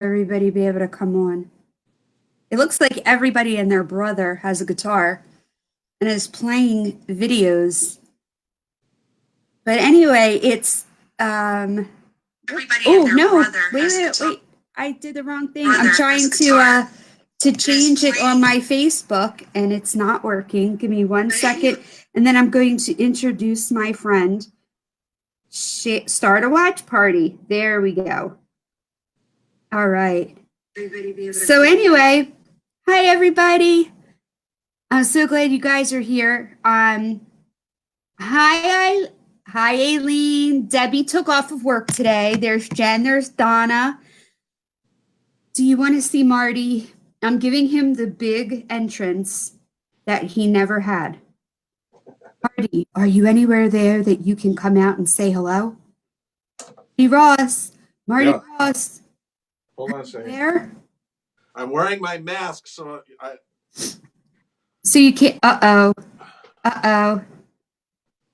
Everybody be able to come on. It looks like everybody and their brother has a guitar and is playing videos. But anyway, it's Everybody and oh their no, brother wait, has wait, guitar. wait. I did the wrong thing. Brother I'm has trying guitar. to change it on my Facebook and it's not working. Give me 1 second and then I'm going to introduce my friend. Start a watch party. There we go. All right. So anyway, hi everybody. I'm so glad you guys are here. Hi, hi Aileen. Debbie took off of work today. There's Jen, there's Donna. Do you want to see Marty? I'm giving him the big entrance that he never had. Marty, are you anywhere there that you can come out and say hello? Hey Ross, Marty Yeah. Ross. Hold on a second. There? I'm wearing my mask, so So you can't. Uh oh. Uh oh.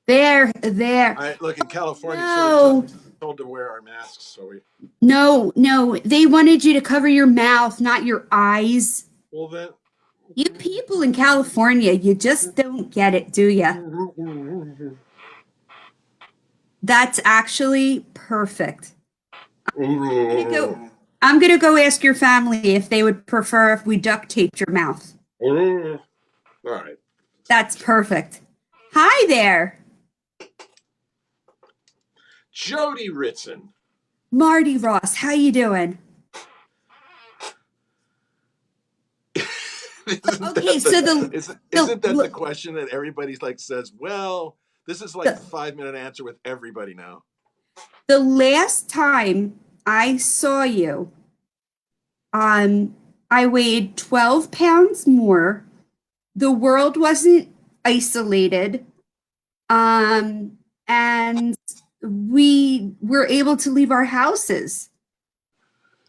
There. I look in California. No. So we're told to wear our masks. So we. No. They wanted you to cover your mouth, not your eyes. Well then. You people in California, you just don't get it, do you? That's actually perfect. I'm gonna go ask your family if they would prefer if we duct taped your mouth. All right. That's perfect. Hi there. Jody Ritson. Marty Ross, how you doing? Okay, so isn't that the question that everybody's like says? Well, this is like 5-minute answer with everybody now. The last time I saw you, I weighed 12 pounds more. The world wasn't isolated. And we were able to leave our houses.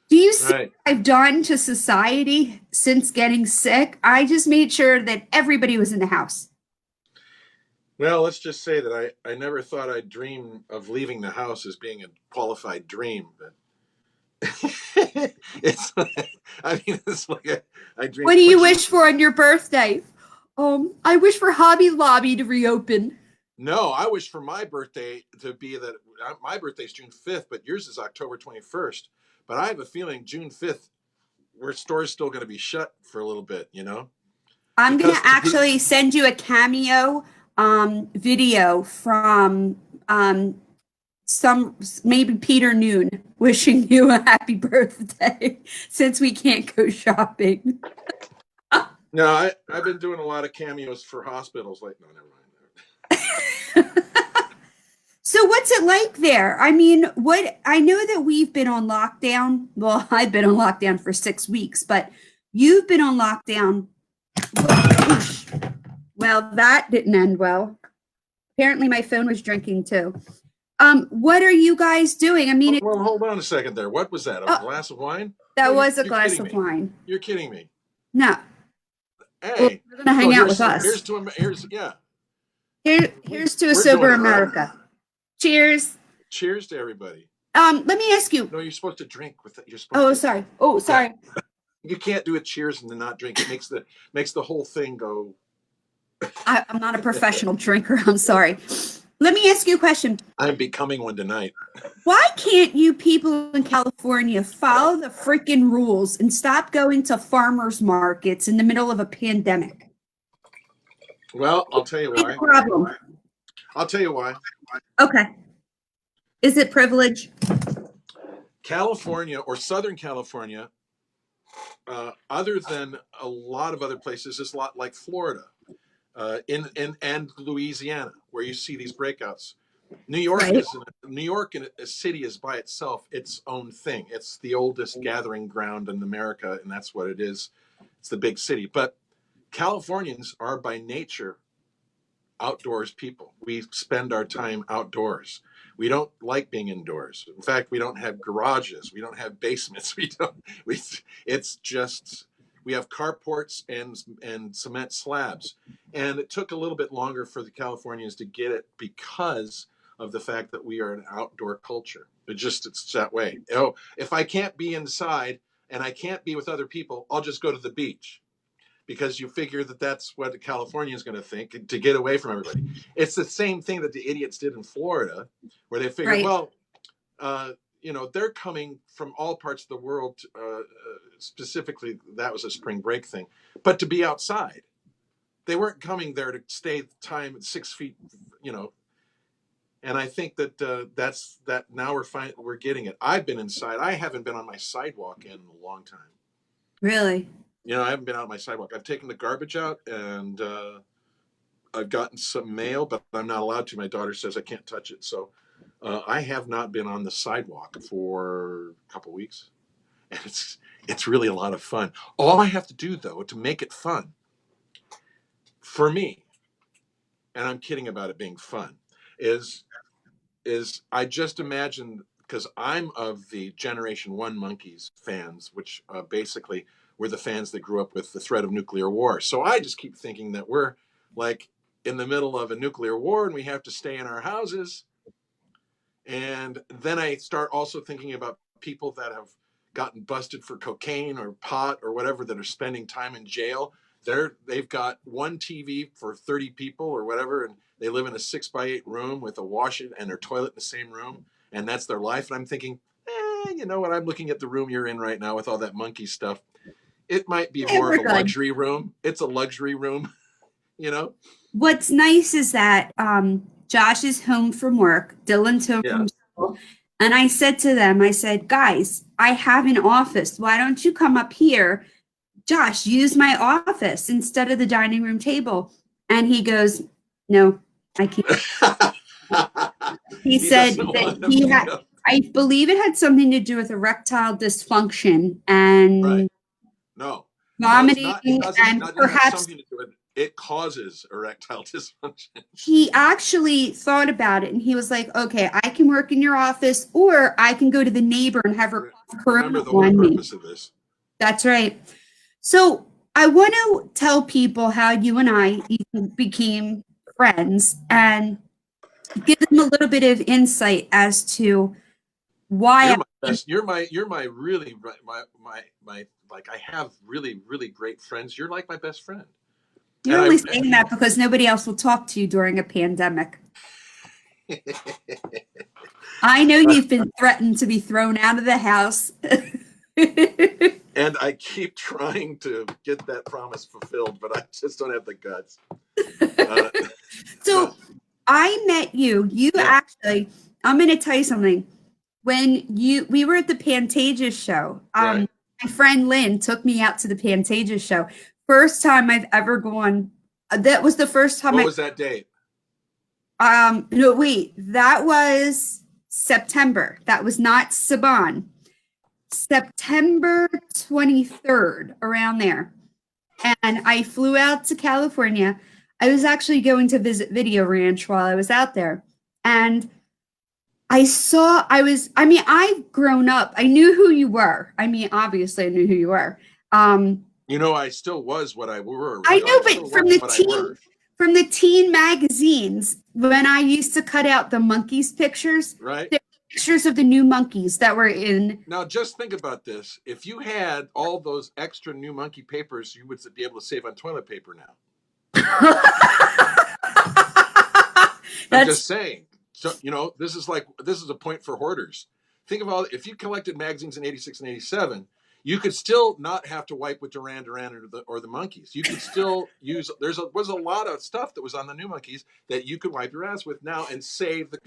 Do you see what I've done to society since getting sick? I just made sure that everybody was in the house. Well, let's just say that I never thought I'd dream of leaving the house as being a qualified dream, but it's like I dream. What do you wish for on your birthday? I wish for Hobby Lobby to reopen. No, I wish for my birthday to be that my birthday's June 5th, but yours is October 21st. But I have a feeling June 5th, where store's still going to be shut for a little bit, you know? I'm going to actually send you a cameo video from maybe Peter Noon wishing you a happy birthday since we can't go shopping. No, I've been doing a lot of cameos for hospitals. Like, no, never mind. So what's it like there? I mean, I know that we've been on lockdown. Well, I've been on lockdown for 6 weeks, but you've been on lockdown. Well, that didn't end well. Apparently my phone was drinking too. What are you guys doing? I mean, well, hold on a second there. What was that? A glass of wine? That was a glass of wine. You're kidding me. No. Hey, you're gonna hang out with us. Here's to a sober America. Right? Cheers. Cheers to everybody. Let me ask you. No, you're supposed to drink with it. You're supposed sorry. Oh, sorry. Yeah. You can't do a cheers and then not drink. It makes the whole thing go. I'm not a professional drinker. I'm sorry. Let me ask you a question. I'm becoming one tonight. Why can't you people in California follow the freaking rules and stop going to farmers markets in the middle of a pandemic? Well, I'll tell you why. Problem. I'll tell you why. Okay. Is it privilege? California or Southern California, other than a lot of other places, is a lot like Florida, and Louisiana, where you see these breakouts. New York in a city is by itself its own thing. It's the oldest gathering ground in America, and that's what it is. It's the big city. But Californians are by nature outdoors people. We spend our time outdoors. We don't like being indoors. In fact, we don't have garages. We don't have basements. It's just, we have carports and cement slabs. And it took a little bit longer for the Californians to get it because of the fact that we are an outdoor culture. It's that way. Oh, if I can't be inside, and I can't be with other people, I'll just go to the beach, because you figure that that's what California is going to think, to get away from everybody. It's the same thing that the idiots did in Florida, where they figured, Right. well, they're coming from all parts of the world. Specifically, that was a spring break thing, but to be outside. They weren't coming there to stay time at 6 feet, you know. And I think that that's that. Now we're getting it. I've been inside. I haven't been on my sidewalk in a long time. Really? I haven't been out on my sidewalk. I've taken the garbage out, and I've gotten some mail, but I'm not allowed to. My daughter says I can't touch it, so I have not been on the sidewalk for a couple weeks, and it's really a lot of fun. All I have to do, though, to make it fun for me, and I'm kidding about it being fun, is I just imagine, because I'm of the Generation One Monkeys fans, which basically were the fans that grew up with the threat of nuclear war. So I just keep thinking that we're like in the middle of a nuclear war and we have to stay in our houses. And then I start also thinking about people that have gotten busted for cocaine or pot or whatever, that are spending time in jail. They've got one TV for 30 people or whatever, and they live in a 6x8 room with a wash and their toilet in the same room, and that's their life. And I'm thinking, you know what? I'm looking at the room you're in right now with all that monkey stuff. It might be Yeah, more of we're a good. luxury room. It's a luxury room, you know? What's nice is that Josh is home from work, Dylan's home Yeah. from school, and I said to them, I said, guys, I have an office. Why don't you come up here? Josh, use my office instead of the dining room table. And he goes, no, I can't. He He said doesn't that want them he to had, go. I believe it had something to do with erectile dysfunction Right. and No, no, it's vomiting not. It doesn't. and Not didn't have perhaps something to do with it. It causes erectile dysfunction. he actually thought about it and he was like, okay, I can work in your office or I can go to the neighbor and have her cough Remember Corona the whole on me. purpose of this. That's right. So I want to tell people how you and I even became friends and give them a little bit of insight as to why You're my best. You're my really my like, I have really really great friends. You're like my best friend. you're And only saying that because nobody else will talk to you during a pandemic. I I know you've been threatened to be thrown out of the house. and I keep trying to get that promise fulfilled, but I just don't have the guts. Uh, So I met you. You yeah, actually, I'm going to tell you something. When we were at the Pantages show, right. my friend Lynn took me out to the Pantages show. First time I've ever gone. That was the first time What was that date? no, wait, that was September. That was not Saban. September 23rd, around there. And I flew out to California. I was actually going to visit Video Ranch while I was out there. And I've grown up. I knew who you were. I mean, obviously, I knew who you were. I still was what I were. I I know, still but was what I were. from the teen magazines, when I used to cut out the monkeys pictures, Right. there were pictures of the new monkeys that were in. Now, just think about this. If you had all those extra new monkey papers, you would be able to save on toilet paper now. I'm That's just saying. So, this is a point for hoarders. Think of if you collected magazines in 86 and 87, you could still not have to wipe with Duran Duran or the monkeys. You could still use, was a lot of stuff that was on the new monkeys that you could wipe your ass with now and save the,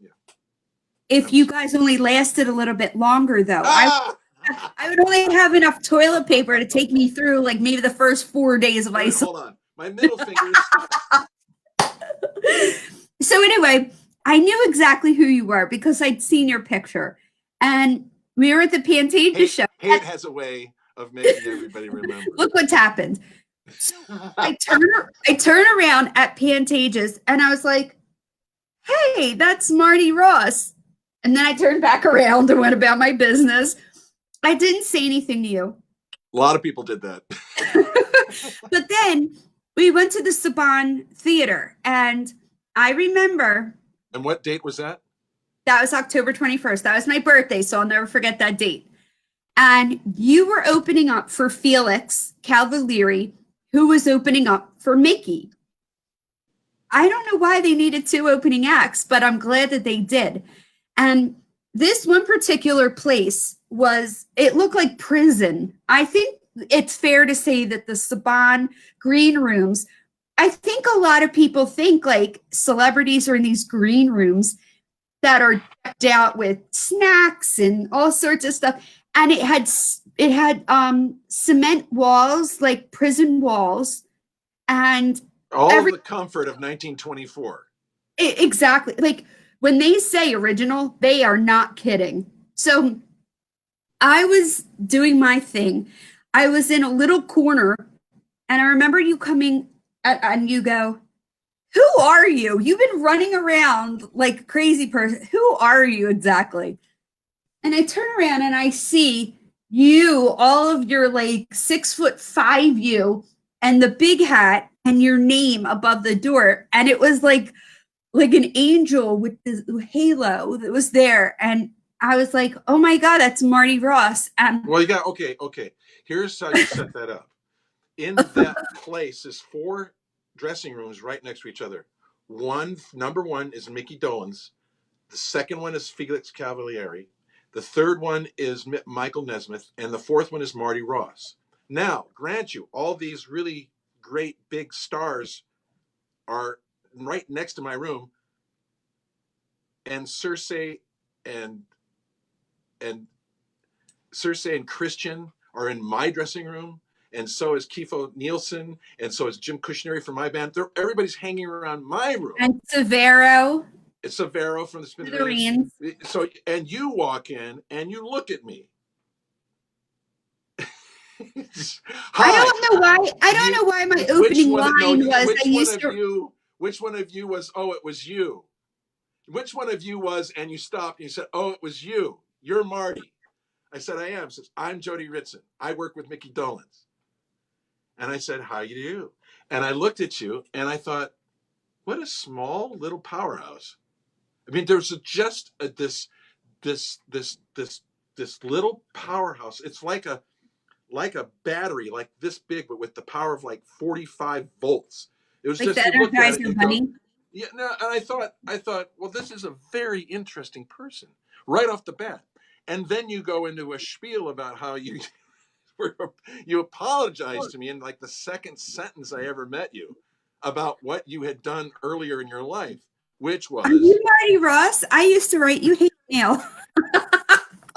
yeah. if you guys only lasted a little bit longer, though. Ah! I would only have enough toilet paper to take me through like maybe the first 4 days of isolation. Hold on. My middle fingers. So anyway, I knew exactly who you were because I'd seen your picture. And we were at the Pantages show. Hate has a way of making everybody remember. Look what's happened. So I turn around at Pantages and I was like, hey, that's Marty Ross. And then I turned back around and went about my business. I didn't say anything to you. A lot of people did that. But then we went to the Saban Theater, and I remember. And what date was that? That was October 21st. That was my birthday, so I'll never forget that date. And you were opening up for Felix Cavalieri, who was opening up for Mickey. I don't know why they needed two opening acts, but I'm glad that they did. And this one particular place it looked like prison. I think it's fair to say that the Saban green rooms, I think a lot of people think like celebrities are in these green rooms that are decked out with snacks and all sorts of stuff. And it had cement walls, like prison walls, and All every the comfort of 1924. exactly, like when they say original, they are not kidding. So I was doing my thing. I was in a little corner, and I remember you coming and you go, "Who are you? You've been running around like a crazy person. Who are you exactly?" And I turn around and I see you, all of your like 6'5" you, and the big hat and your name above the door. And it was like an angel with this halo that was there. And I was like, oh my God, that's Marty Ross. And Well, you got okay. Here's how you set that up. In that place is 4 dressing rooms right next to each other. Number one is Mickey Dolenz. The second one is Felix Cavalieri. The third one is Michael Nesmith, and the fourth one is Marty Ross. Now, grant you, all these really great big stars are right next to my room, and and and Cersei and Christian are in my dressing room, and so is Kifo Nielsen, and so is Jim Cushionary from my band. Everybody's hanging around my room. and Severo, It's Severo from the Smithereens. Smithereens. So, and you walk in and you look at me. I Hi. don't know why. I don't know why my opening line was I used to. Which one of you was? Oh, it was you. Which one of you was? And you stopped and you said, "Oh, it was you. You're Marty." I said, "I am." Says, "I'm Jody Ritson. I work with Mickey Dolenz." And I said, "How you do?" And I looked at you and I thought, what a small little powerhouse. I mean, there's just this little powerhouse. It's like a battery, like this big, but with the power of like 45 volts. It was Like just the you looked at it, Energizer you go, Bunny. yeah, no, and I thought, well, this is a very interesting person right off the bat. And then you go into a spiel about how you you apologized to me in like the second sentence I ever met you about what you had done earlier in your life, which Are you was, Marty Ross? I used to write you hate mail.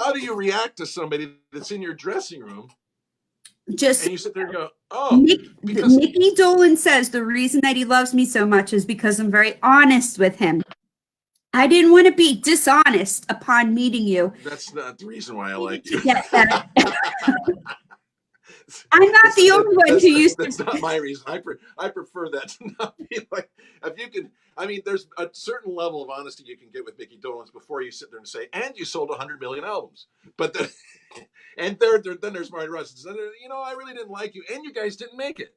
how do you react to somebody that's in your dressing room Just and you sit there and go, oh, because Mickey Dolan says the reason that he loves me so much is because I'm very honest with him. I didn't want to be dishonest upon meeting you. that's not the reason why I like To you. get that. I'm not the only one who used That's to. not my reason. I prefer that to not be like, if you can, I mean, there's a certain level of honesty you can get with Mickey Dolenz before you sit there and say, and you sold 100 million albums. But then, and then there's Marty Russ. You know, I really didn't like you, and you guys didn't make it.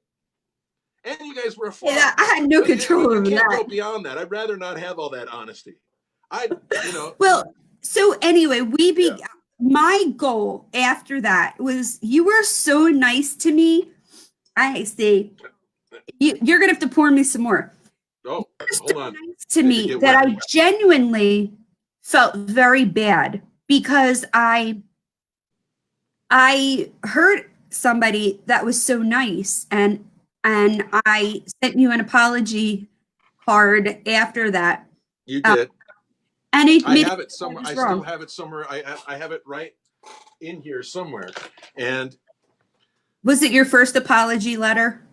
And you guys were a Yeah, flop. I had no control You over can't that. go beyond that. I'd rather not have all that honesty. I, you know, Well, so anyway, yeah. my goal after that was you were so nice to me. I see. You're gonna have to pour me some more. Oh, You were hold so on. nice to I could me get that wet. I genuinely felt very bad because I heard somebody that was so nice and I sent you an apology card after that. You Uh, did. and I admitted have it that I somewhere. was I still wrong. have it somewhere. I have it right in here somewhere. And Was it your first apology letter?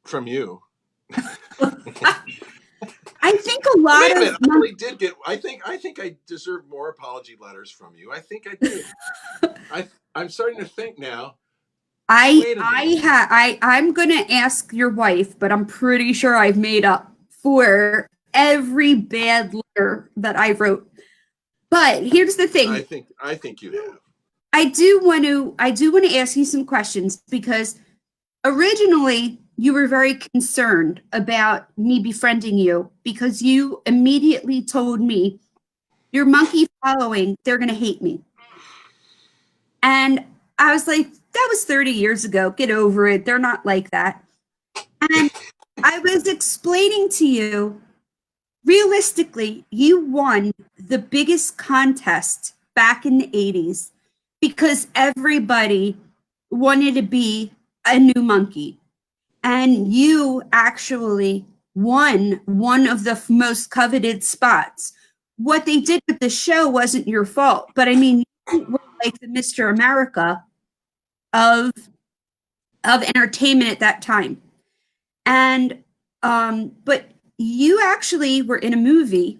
from you. I think a lot Wait a of minute. I really did get. I think I deserve more apology letters from you. I think I did. I'm starting to think now. Wait a minute. I'm gonna ask your wife, but I'm pretty sure I've made up for every bad letter that I wrote. But here's the thing. I think you have. I do want to ask you some questions because originally you were very concerned about me befriending you because you immediately told me your monkey following, they're gonna hate me. And I was like, that was 30 years ago. Get over it. They're not like that. And I was explaining to you, realistically, you won the biggest contest back in the 80s because everybody wanted to be a new monkey. And you actually won one of the most coveted spots. What they did with the show wasn't your fault, but I mean, you were like the Mr. America of entertainment at that time. And but you actually were in a movie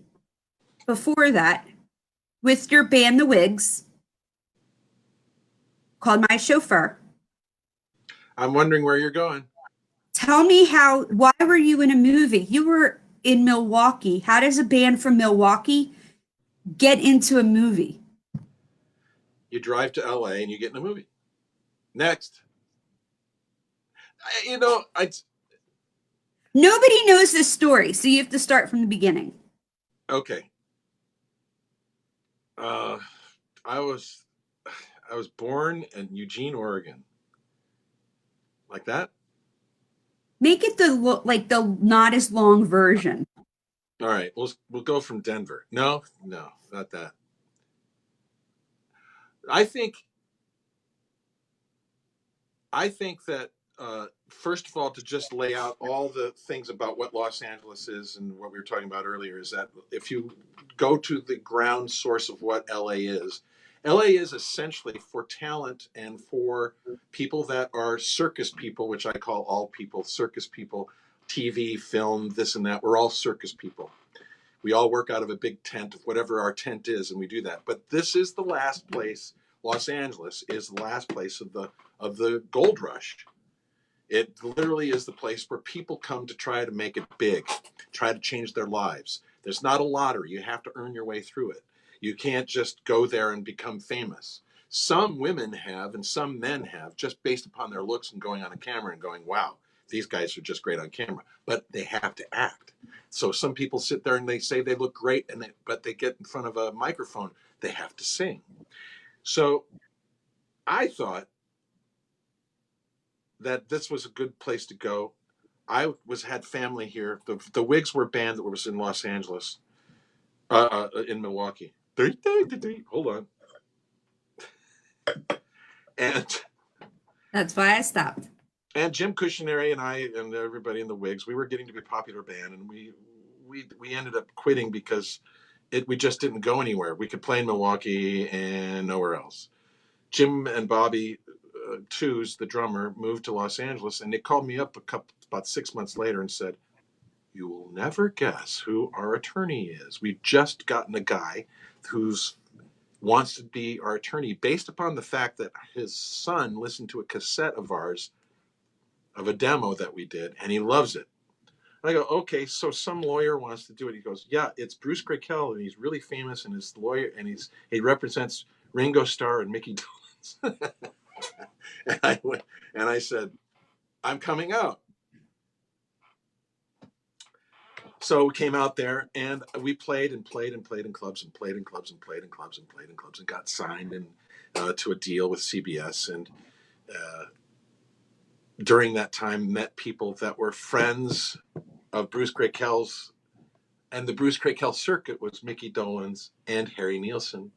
before that with your band, The Wigs, called My Chauffeur. I'm wondering where you're going. Tell me why were you in a movie? You were in Milwaukee. How does a band from Milwaukee get into a movie? You drive to LA and you get in a movie. Next. You know, I Nobody knows this story, so you have to start from the beginning. okay. Uh, I was I was born in Eugene, Oregon. Like that? Make it the not as long version. All right, we'll go from Denver. No, no, not that. I think I think that first of all, to just lay out all the things about what Los Angeles is and what we were talking about earlier is that if you go to the ground source of what LA is essentially for talent and for people that are circus people, which I call all people, circus people, TV, film, this and that. We're all circus people. We all work out of a big tent of whatever our tent is, and we do that. But this is the last place. Los Angeles is the last place of the gold rush. It literally is the place where people come to try to make it big, try to change their lives. There's not a lottery. You have to earn your way through it. You can't just go there and become famous. Some women have and some men have just based upon their looks and going on a camera and going, wow, these guys are just great on camera. But they have to act. So some people sit there and they say they look great, but they get in front of a microphone, they have to sing. So I thought that this was a good place to go. I had family here. The Wigs were a band that was in Los Angeles, in Milwaukee. Hold on. And That's why I stopped. Jim Cushionary and I and everybody in the Wigs, we were getting to be a popular band, and we ended up quitting because we just didn't go anywhere. We could play in Milwaukee and nowhere else. Jim and Bobby Tooze, the drummer, moved to Los Angeles, and they called me up about 6 months later and said, "You will never guess who our attorney is. We've just gotten a guy who's wants to be our attorney based upon the fact that his son listened to a cassette of ours of a demo that we did, and he loves it." And I go, "Okay, so some lawyer wants to do it." He goes, "Yeah, it's Bruce Graykel, and he's really famous, and his lawyer, and he represents Ringo Starr and Mickey Dolenz." and I went, and I said, "I'm coming out." So we came out there and we played and played and played in clubs and played in clubs and played in clubs and played in clubs and got signed and to a deal with CBS. And uh, during that time, met people that were friends of Bruce Graykel's, and the Bruce Graykel circuit was Mickey Dolenz and Harry Nilsson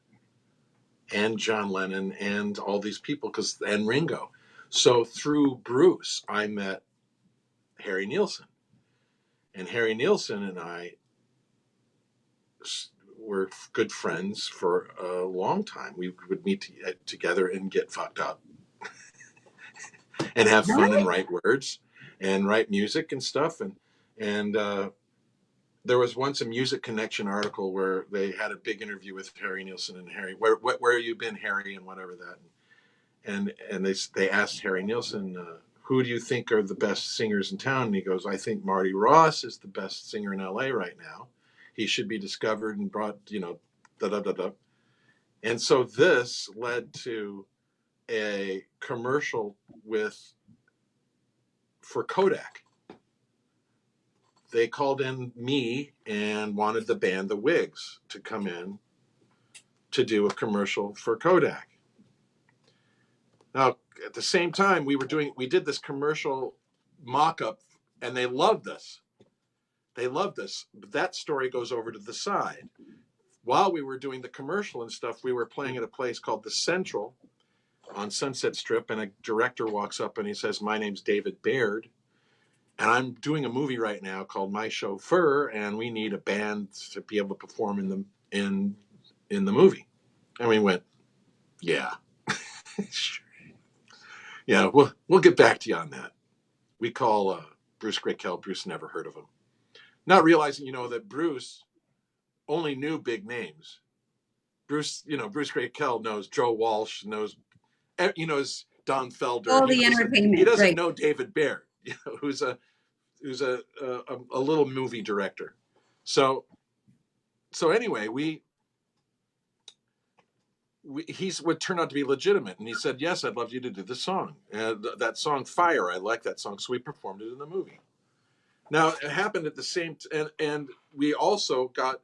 and John Lennon and all these people and Ringo. So through Bruce, I met Harry Nilsson, and Harry Nilsson and I were good friends for a long time. We would meet together and get fucked up and have fun and write words and write music and stuff. And there was once a Music Connection article where they had a big interview with Harry Nilsson and Harry. Where have you been, Harry, and whatever that. And they asked Harry Nilsson, who do you think are the best singers in town? And he goes, I think Marty Ross is the best singer in LA right now. He should be discovered and brought, da da da da. And so this led to a commercial for Kodak. They called in me and wanted the band The Wigs to come in to do a commercial for Kodak. Now, at the same time, we did this commercial mock-up, and they loved us. They loved us. But that story goes over to the side. While we were doing the commercial and stuff, we were playing at a place called the Central on Sunset Strip, and a director walks up and he says, "My name's David Baird, and I'm doing a movie right now called My Chauffeur, and we need a band to be able to perform in the movie." And we went, "Yeah, yeah, we'll get back to you on that." We call Bruce Graykel. Bruce never heard of him, not realizing, that Bruce only knew big names. Bruce Graykel knows Joe Walsh, knows Don Felder. All the He entertainment, doesn't right? know David Baird, who's a little movie director. So anyway, he's would turn out to be legitimate, and he said, "Yes, I'd love you to do the song, and that song Fire. I like that song," so we performed it in the movie. Now it happened at the same and we also got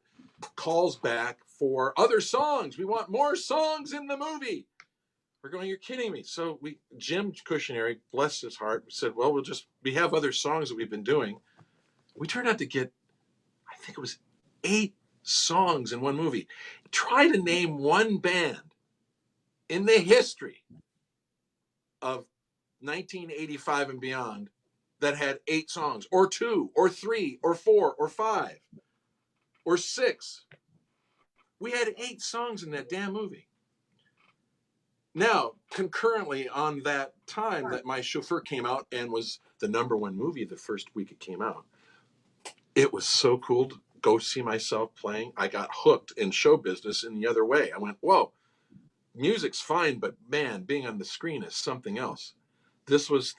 calls back for other songs. We want more songs in the movie. We're going, "You're kidding me." So Jim Cushionary, bless his heart, said, "Well, we have other songs that we've been doing." We turned out to get, I think it was 8 songs in one movie. Try to name one band in the history of 1985 and beyond that had 8 songs, or 2, or 3, or 4, or 5, or 6. We had 8 songs in that damn movie. Now, concurrently on that time that My Chauffeur came out and was the #1 movie the first week it came out, it was so cool to go see myself playing. I got hooked in show business in the other way. I went, whoa, music's fine, but man, being on the screen is something else. This was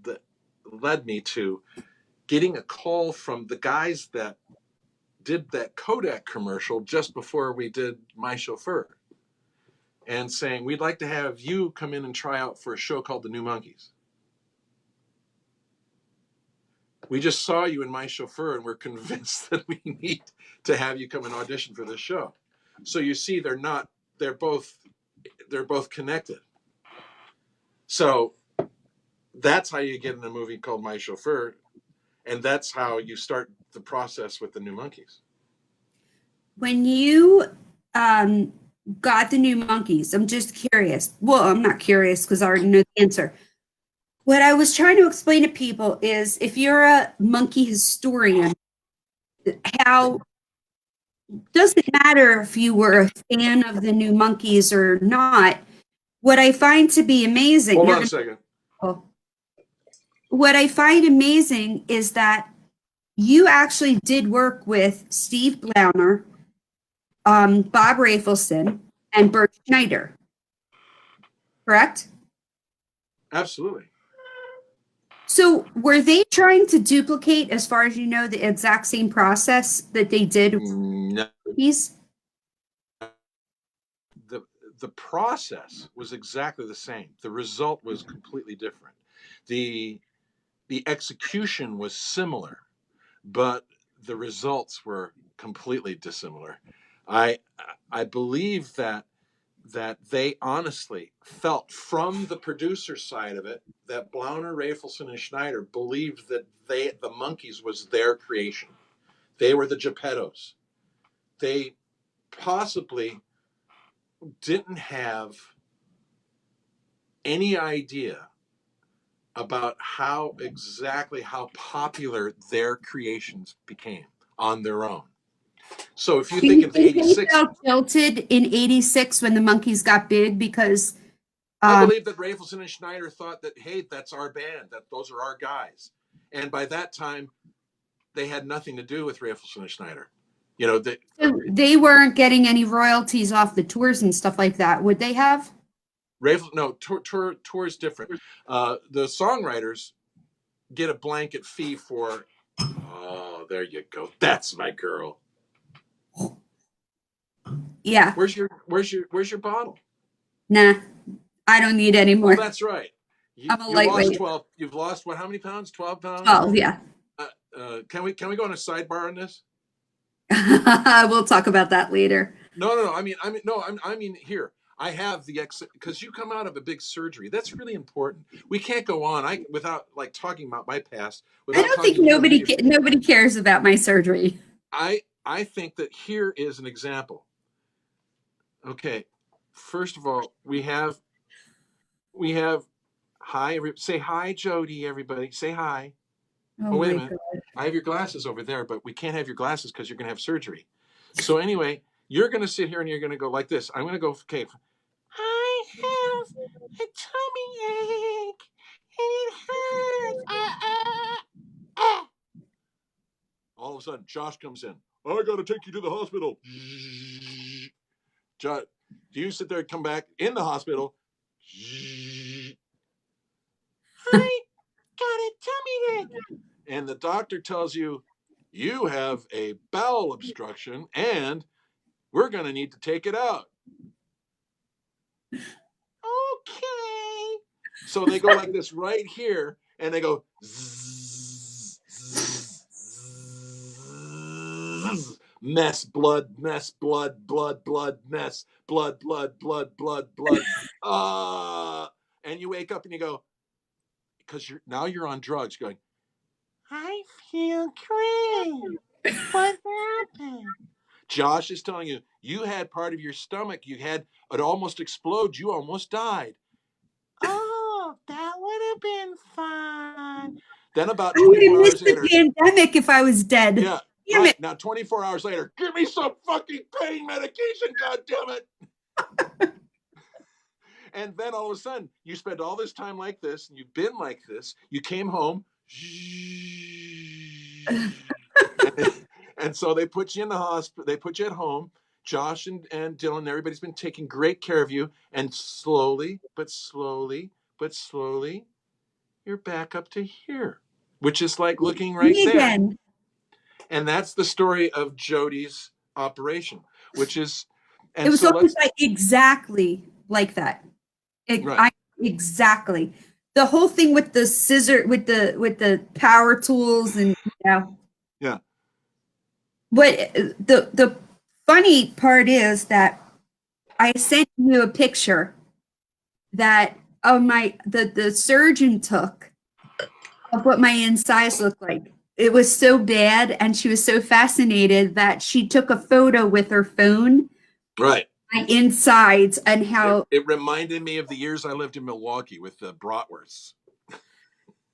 that led me to getting a call from the guys that did that Kodak commercial just before we did My Chauffeur, and saying, "We'd like to have you come in and try out for a show called The New Monkeys. We just saw you in My Chauffeur, and we're convinced that we need to have you come and audition for this show." So you see, they're both connected. So that's how you get in a movie called My Chauffeur, and that's how you start the process with the New Monkeys. When you got the New Monkeys, I'm just curious. Well, I'm not curious because I already know the answer. What I was trying to explain to people is if you're a monkey historian, how doesn't matter if you were a fan of the New Monkeys or not. What I find to be amazing. Hold on a second. Oh, what I find amazing is that you actually did work with Steve Blauner, Bob Rafelson, and Bert Schneider, correct? Absolutely. So were they trying to duplicate, as far as you know, the exact same process that they did with No. these? The process was exactly the same. The result was completely different. The execution was similar, but the results were completely dissimilar. I believe that they honestly felt, from the producer side of it, that Blauner, Rafelson, and Schneider believed that the Monkees was their creation. They were the Geppettos. They possibly didn't have any idea about how popular their creations became on their own. So if you Do think you of the think they 86, felt tilted in '86 when the Monkeys got big because I um, believe that Rafelson and Schneider thought that, hey, that's our band, that those are our guys. And by that time, they had nothing to do with Rafelson and Schneider. they weren't getting any royalties off the tours and stuff like that? Would they have? Tour is different. The songwriters get a blanket fee for. Oh, there you go. That's my girl. Yeah. Where's your bottle? Nah, I don't need any Oh, more. that's right. I'm a You lost lightweight. 12. You've lost what? How many pounds? 12 pounds. 12, yeah. Can we go on a sidebar on this? We'll talk about that later. No. I mean, no. I mean here. I have the because you come out of a big surgery. That's really important. We can't go on without like talking about my past I without don't think talking about any. nobody cares about my surgery. I think that here is an example. Okay, first of all, we have hi. Say hi, Jody. Everybody, say hi. Oh Oh, wait a my minute. God. I have your glasses over there, but we can't have your glasses because you're going to have surgery. So anyway, you're going to sit here and you're going to go like this. I'm going to go. Okay, I have a tummy ache and it hurts. All of a sudden, Josh comes in. I got to take you to the hospital. Josh, do you sit there and come back in the hospital? I got a tummy ache. And the doctor tells you, you have a bowel obstruction and we're going to need to take it out. Okay. So they go like this right here and they go zzz, zzz, zzz, mess, blood, mess, blood, blood, blood, mess, blood, blood, blood, blood, blood. And you wake up and you go, because you're on drugs going, I feel great. What happened? Josh is telling you, you had part of your stomach, you had it almost explode, you almost died. Oh, that would have been fun. Then about I would have 24 hours missed the later, pandemic if I was dead. yeah, Damn right. it. Now 24 hours later, give me some fucking pain medication, god damn it. And then all of a sudden, you spend all this time like this, and you've been like this, you came home, and so they put you in the hospital, they put you at home. Josh and Dylan, everybody's been taking great care of you, and slowly, but slowly, but slowly, you're back up to here, which is like looking right Me there. again. And that's the story of Jody's operation, which is, It and was so almost let's, like exactly like that. right. Exactly. The whole thing with the scissor, with the power tools, and Yeah. what the funny part is that I sent you a picture that the surgeon took of what my insides looked like. It was so bad, and she was so fascinated that she took a photo with her phone, Right. my insides, and how It reminded me of the years I lived in Milwaukee with the bratwursts.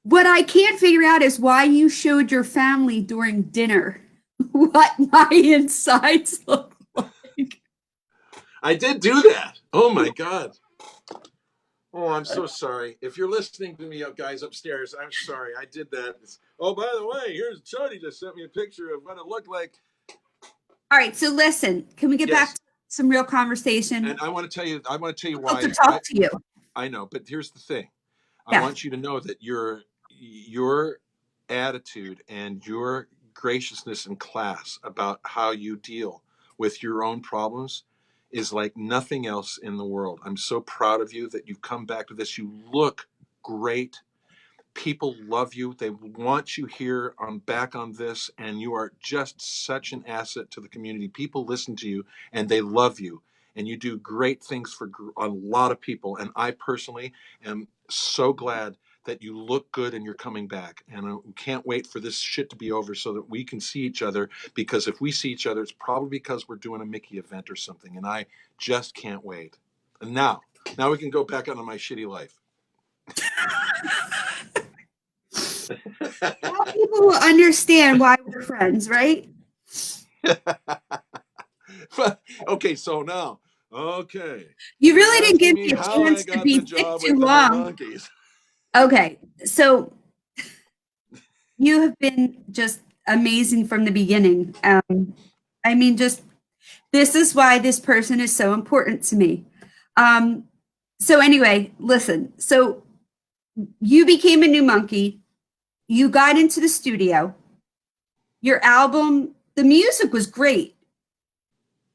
what I can't figure out is why you showed your family during dinner what my insides look like. I did do that. Oh my God. Oh, I'm so sorry. If you're listening to me, guys upstairs, I'm sorry. I did that. Oh, by the way, here's Jody just sent me a picture of what it looked like. All right, so listen, can we get back Yes. to some real conversation? And I want to tell you I'd love to why talk to you. I know, but here's the thing. I Yeah. want you to know that your attitude and your graciousness in class about how you deal with your own problems is like nothing else in the world. I'm so proud of you that you've come back to this. You look great. People love you. They want you here on back on this, and you are just such an asset to the community. People listen to you and they love you, and you do great things for a lot of people. And I personally am so glad that you look good and you're coming back. And I can't wait for this shit to be over so that we can see each other. Because if we see each other, it's probably because we're doing a Mickey event or something. And I just can't wait. And now we can go back onto my shitty life. Now people will understand why we're friends, right? Okay, so now, okay, You you're really didn't asking give me me a how I chance to got the be thick job too with the new long. monkeys. Okay, so you have been just amazing from the beginning. I mean, just this is why this person is so important to me. Um, so anyway, listen. So you became a new monkey. You got into the studio. Your album, the music was great.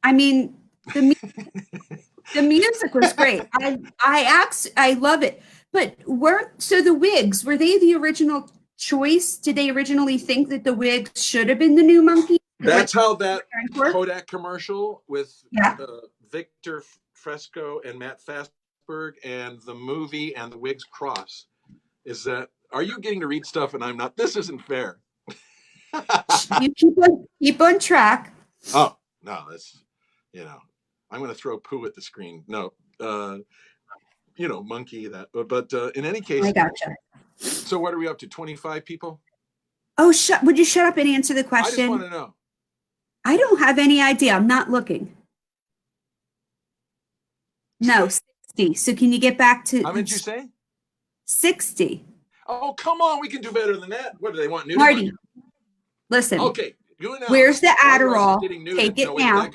I mean, the the music was great. I love it. But weren't so the wigs, were they the original choice? Did they originally think that the wigs should have been the new monkey? Like That's how that for? Kodak commercial with Yeah. Victor Fresco and Matt Fastberg, and the movie and the Wigs cross. Is that, are you getting to read stuff and I'm not? This isn't fair. You keep on track. Oh, no, that's, I'm going to throw poo at the screen. No, monkey that. But in any I case, gotcha. so what are we up to? 25 people? Oh, would you shut up and answer the I just want question? to know. I don't have any idea. I'm not looking. No, 60. So can you get back How to many did you say? 60? Oh, come on. We can do better than that. What do they want? Nudity? Marty, listen. Okay, you Where's announce the Marty Ross is Adderall? getting nuded. Take it No, wait, now. that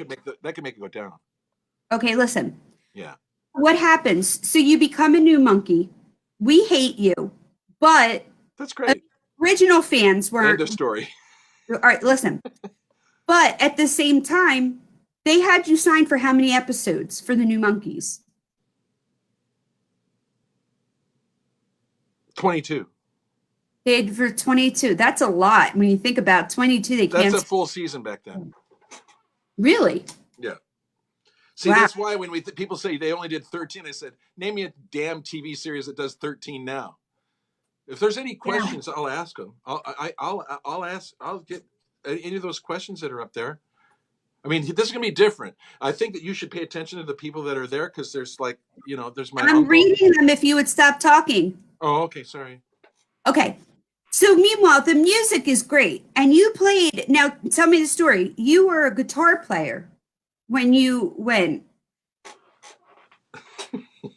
could make it go down. Okay, listen. Yeah. What happens? So you become a new monkey. We hate you, but That's great. original fans End weren't. of story. All right, listen. But at the same time, they had you sign for how many episodes for the new monkeys? 22. They had for 22. That's a lot when you think about 22. They That's can't. a full season back then. Really? Yeah. See, Wow. that's why when people say they only did 13, I said, name me a damn TV series that does 13 now. If there's any questions, I'll ask them. I'll ask. I'll get any of those questions that are up there. I mean, this is gonna be different. I think that you should pay attention to the people that are there because there's there's my I'm uncle. reading them if you would stop talking. Oh, okay, sorry. Okay. So meanwhile, the music is great. And you played, now tell me the story. You were a guitar player when you went.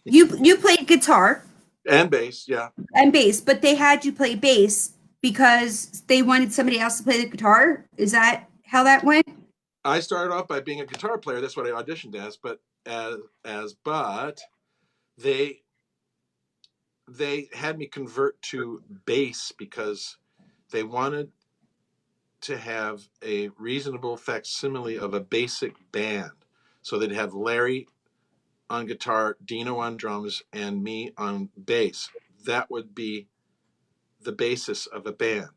You played guitar And bass, yeah. and bass, but they had you play bass because they wanted somebody else to play the guitar. Is that how that went? I started off by being a guitar player. That's what I auditioned as, but they they had me convert to bass because they wanted to have a reasonable facsimile of a basic band. So they'd have Larry on guitar, Dino on drums, and me on bass. That would be the basis of a band.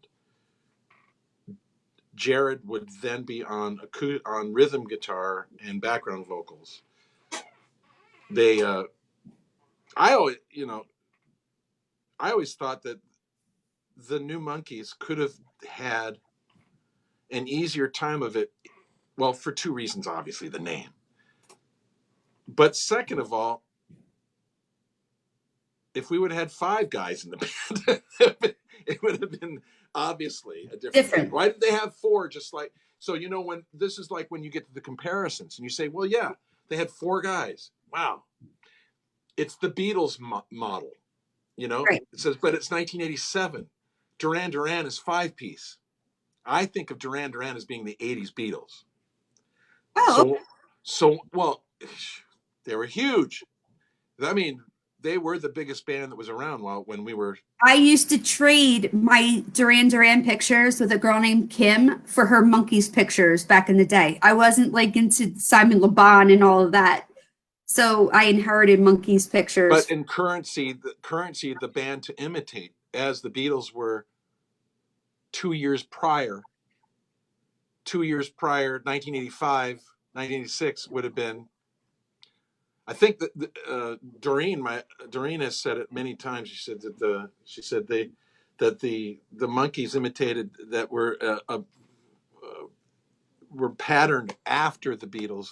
Jared would then be on rhythm guitar and background vocals. They, I always thought that the New Monkeys could have had an easier time of it. Well, for two reasons, obviously, the name. But second of all, if we would have had five guys in the band, it would have been obviously a different thing. Why did they have four? Just like, so, when this is like when you get to the comparisons and you say, well, yeah, they had four guys. Wow. It's the Beatles model, Right. It says, but it's 1987. Duran Duran is 5-piece. I think of Duran Duran as being the 80s Beatles. Oh, Well, they were huge. I mean, they were the biggest band that was around when we were. I used to trade my Duran Duran pictures with a girl named Kim for her monkeys pictures back in the day. I wasn't like into Simon Le Bon and all of that. So I inherited monkeys pictures. But in currency, the band to imitate, as the Beatles were 2 years prior, 1985, 1986 would have been. I think that Doreen has said it many times. She said that the monkeys imitated that were patterned after the Beatles,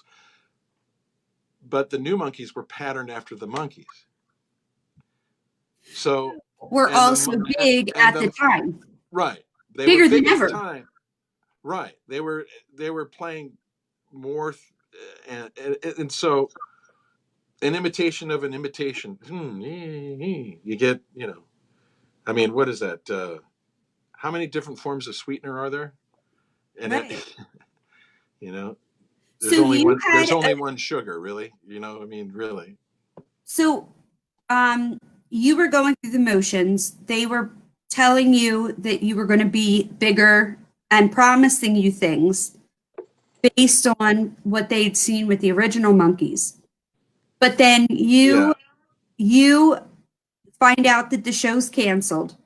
but the New Monkeys were patterned after the Monkeys. So were also big at the time. Right, they bigger were big than at ever. the time. Right, they were playing more, and so an imitation of an imitation. You get, I mean, what is that? How many different forms of sweetener are there? And Right. there's So only you one. had There's only one sugar, really. I mean, really. so you were going through the motions. They were telling you that you were going to be bigger and promising you things based on what they'd seen with the original monkeys. But then Yeah. you find out that the show's canceled.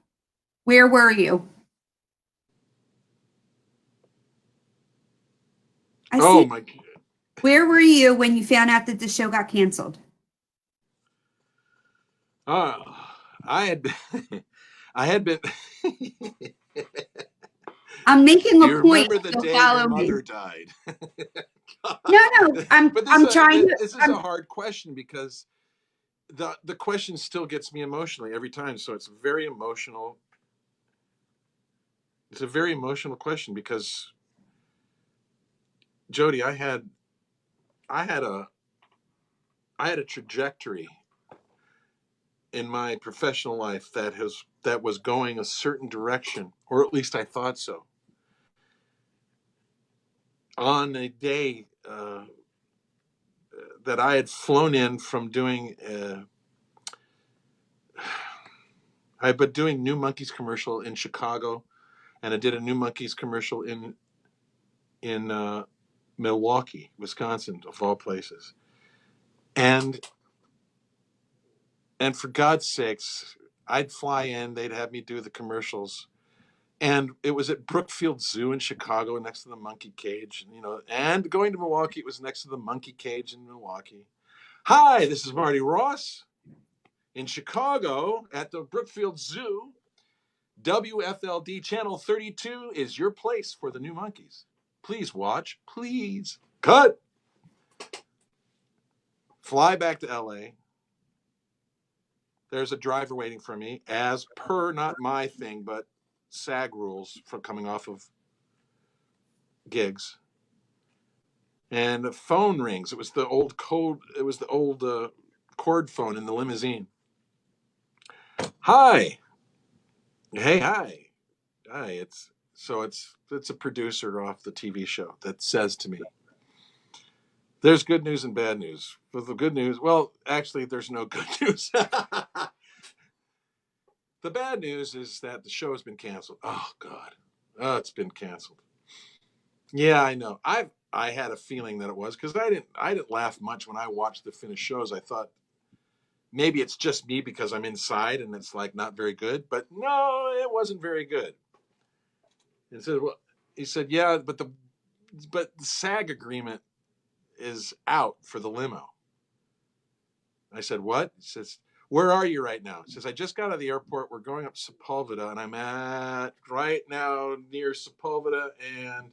Where were you? Oh my! Where were you when you found out that the show got canceled? Oh, I had I had been. I'm making Do a you point. remember the You'll day your follow me. mother died? No, no, But I'm trying to. this is a hard question because the question still gets me emotionally every time. So it's very emotional. It's a very emotional question because Jody, I had a I had a trajectory in my professional life that was going a certain direction, or at least I thought so. On a day that I had flown in from doing, I had been doing New Monkeys commercial in Chicago, and I did a New Monkeys commercial in Milwaukee, Wisconsin, of all places. And and for God's sakes, I'd fly in, they'd have me do the commercials, and it was at Brookfield Zoo in Chicago, next to the monkey cage. And going to Milwaukee, it was next to the monkey cage in Milwaukee. Hi, this is Marty Ross in Chicago at the Brookfield Zoo. WFLD Channel 32 is your place for the New Monkeys. Please watch. Please. Cut. Fly back to LA. There's a driver waiting for me, as per not my thing, but SAG rules for coming off of gigs. And the phone rings. It was the old code. It was the old cord phone in the limousine. Hi. Hey, hi. Hi. It's a producer off the TV show that says to me, "There's good news and bad news." With the good news, well, actually, there's no good news. The bad news is that the show has been canceled. Oh God, oh, it's been canceled. Yeah, I know. I had a feeling that it was because I didn't laugh much when I watched the finished shows. I thought maybe it's just me because I'm inside and it's like not very good. But no, it wasn't very good. And said, well, he said, yeah, but the SAG agreement is out for the limo. I said, what? He says, where are you right now? He says, I just got out of the airport. We're going up Sepulveda, and I'm at right now near Sepulveda, and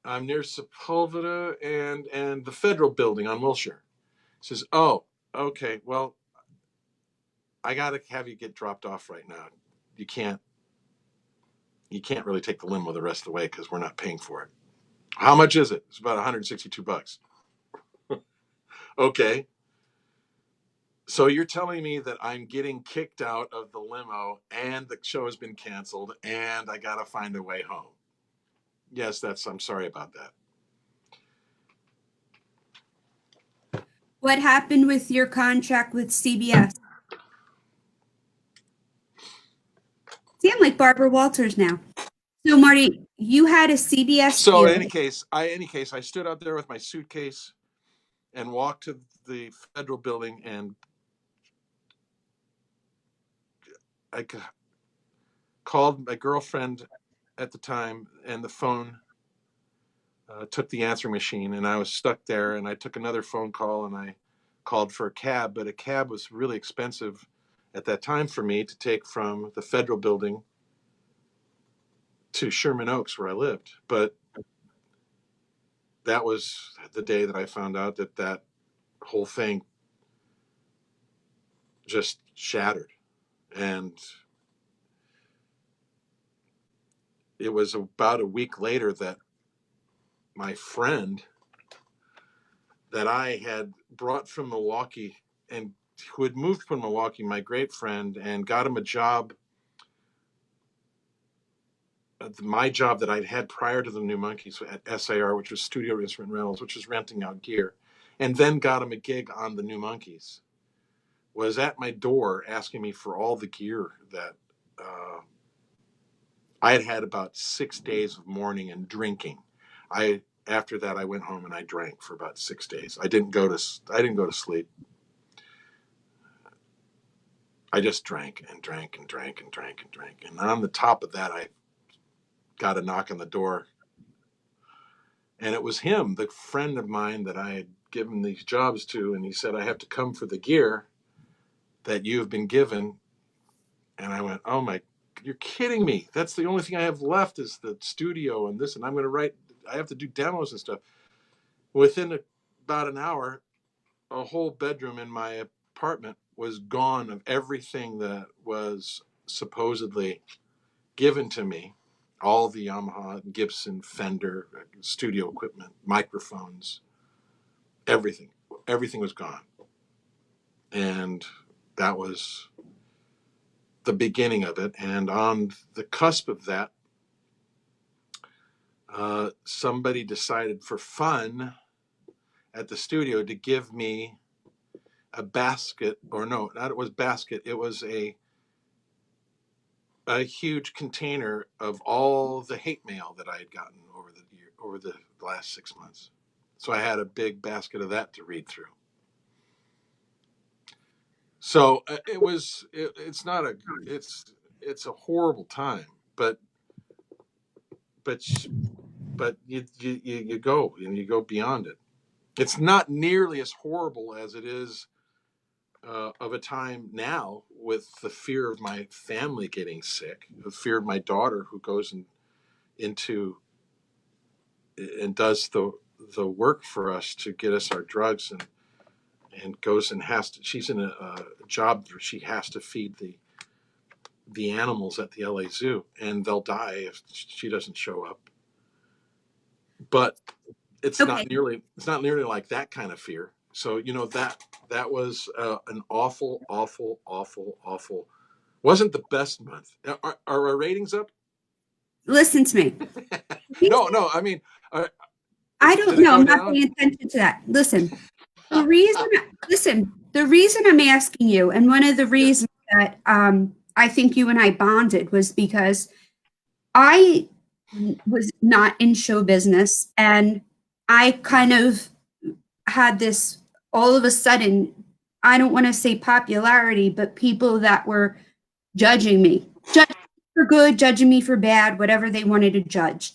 I'm near Sepulveda and the Federal Building on Wilshire. He says, oh, okay, well, I got to have you get dropped off right now. You can't you can't really take the limo the rest of the way because we're not paying for it. How much is it? It's about $162. Okay. So you're telling me that I'm getting kicked out of the limo and the show has been canceled and I got to find a way home. Yes, I'm sorry about that. What happened with your contract with CBS? See, I'm like Barbara Walters now. So, Marty, you had a CBS So in deal. any case, I stood out there with my suitcase and walked to the Federal Building, and I called my girlfriend at the time, and the phone took the answering machine, and I was stuck there. And I took another phone call, and I called for a cab, but a cab was really expensive at that time for me to take from the Federal Building to Sherman Oaks, where I lived. But that was the day that I found out that whole thing just shattered, and it was about a week later that my friend that I had brought from Milwaukee and who had moved from Milwaukee, my great friend, and got him a job, my job that I'd had prior to the New Monkeys at SIR, which was Studio Instrument Rentals, which was renting out gear, and then got him a gig on the New Monkeys, was at my door asking me for all the gear that I had had about 6 days of mourning and drinking. After that I went home and I drank for about 6 days. I didn't go to sleep. I just drank and drank and drank and drank and drank. And on the top of that, I got a knock on the door. And it was him, the friend of mine that I had given these jobs to, and he said, I have to come for the gear that you have been given. And I went, oh my, you're kidding me. That's the only thing I have left is the studio and this, and I'm going to write, I have to do demos and stuff. Within about an hour, a whole bedroom in my apartment was gone of everything that was supposedly given to me. All the Yamaha, Gibson, Fender, studio equipment, microphones, everything. Everything was gone. And that was the beginning of it. And on the cusp of that, somebody decided for fun at the studio to give me a basket, or no, not it was basket. It was a huge container of all the hate mail that I had gotten over the last 6 months. So I had a big basket of that to read through. So it's not a, it's a horrible time, but, but, but you go and you go beyond it. It's not nearly as horrible as it is of a time now with the fear of my family getting sick, the fear of my daughter who goes into and does the work for us to get us our drugs and goes and has to. She's in a job where she has to feed the animals at the LA Zoo, and they'll die if she doesn't show up. But Okay. it's not nearly like that kind of fear. So that was an awful, awful, awful, awful. Wasn't the best month. Are our ratings up? Listen to me. No, no. I mean, uh, I don't did it know. go I'm not down? paying attention to that. The reason I'm asking you, and one of the Yeah. reasons that I think you and I bonded was because I was not in show business, and I kind of had this all of a sudden, I don't want to say popularity, but people that were judging me for good, judging me for bad, whatever they wanted to judge.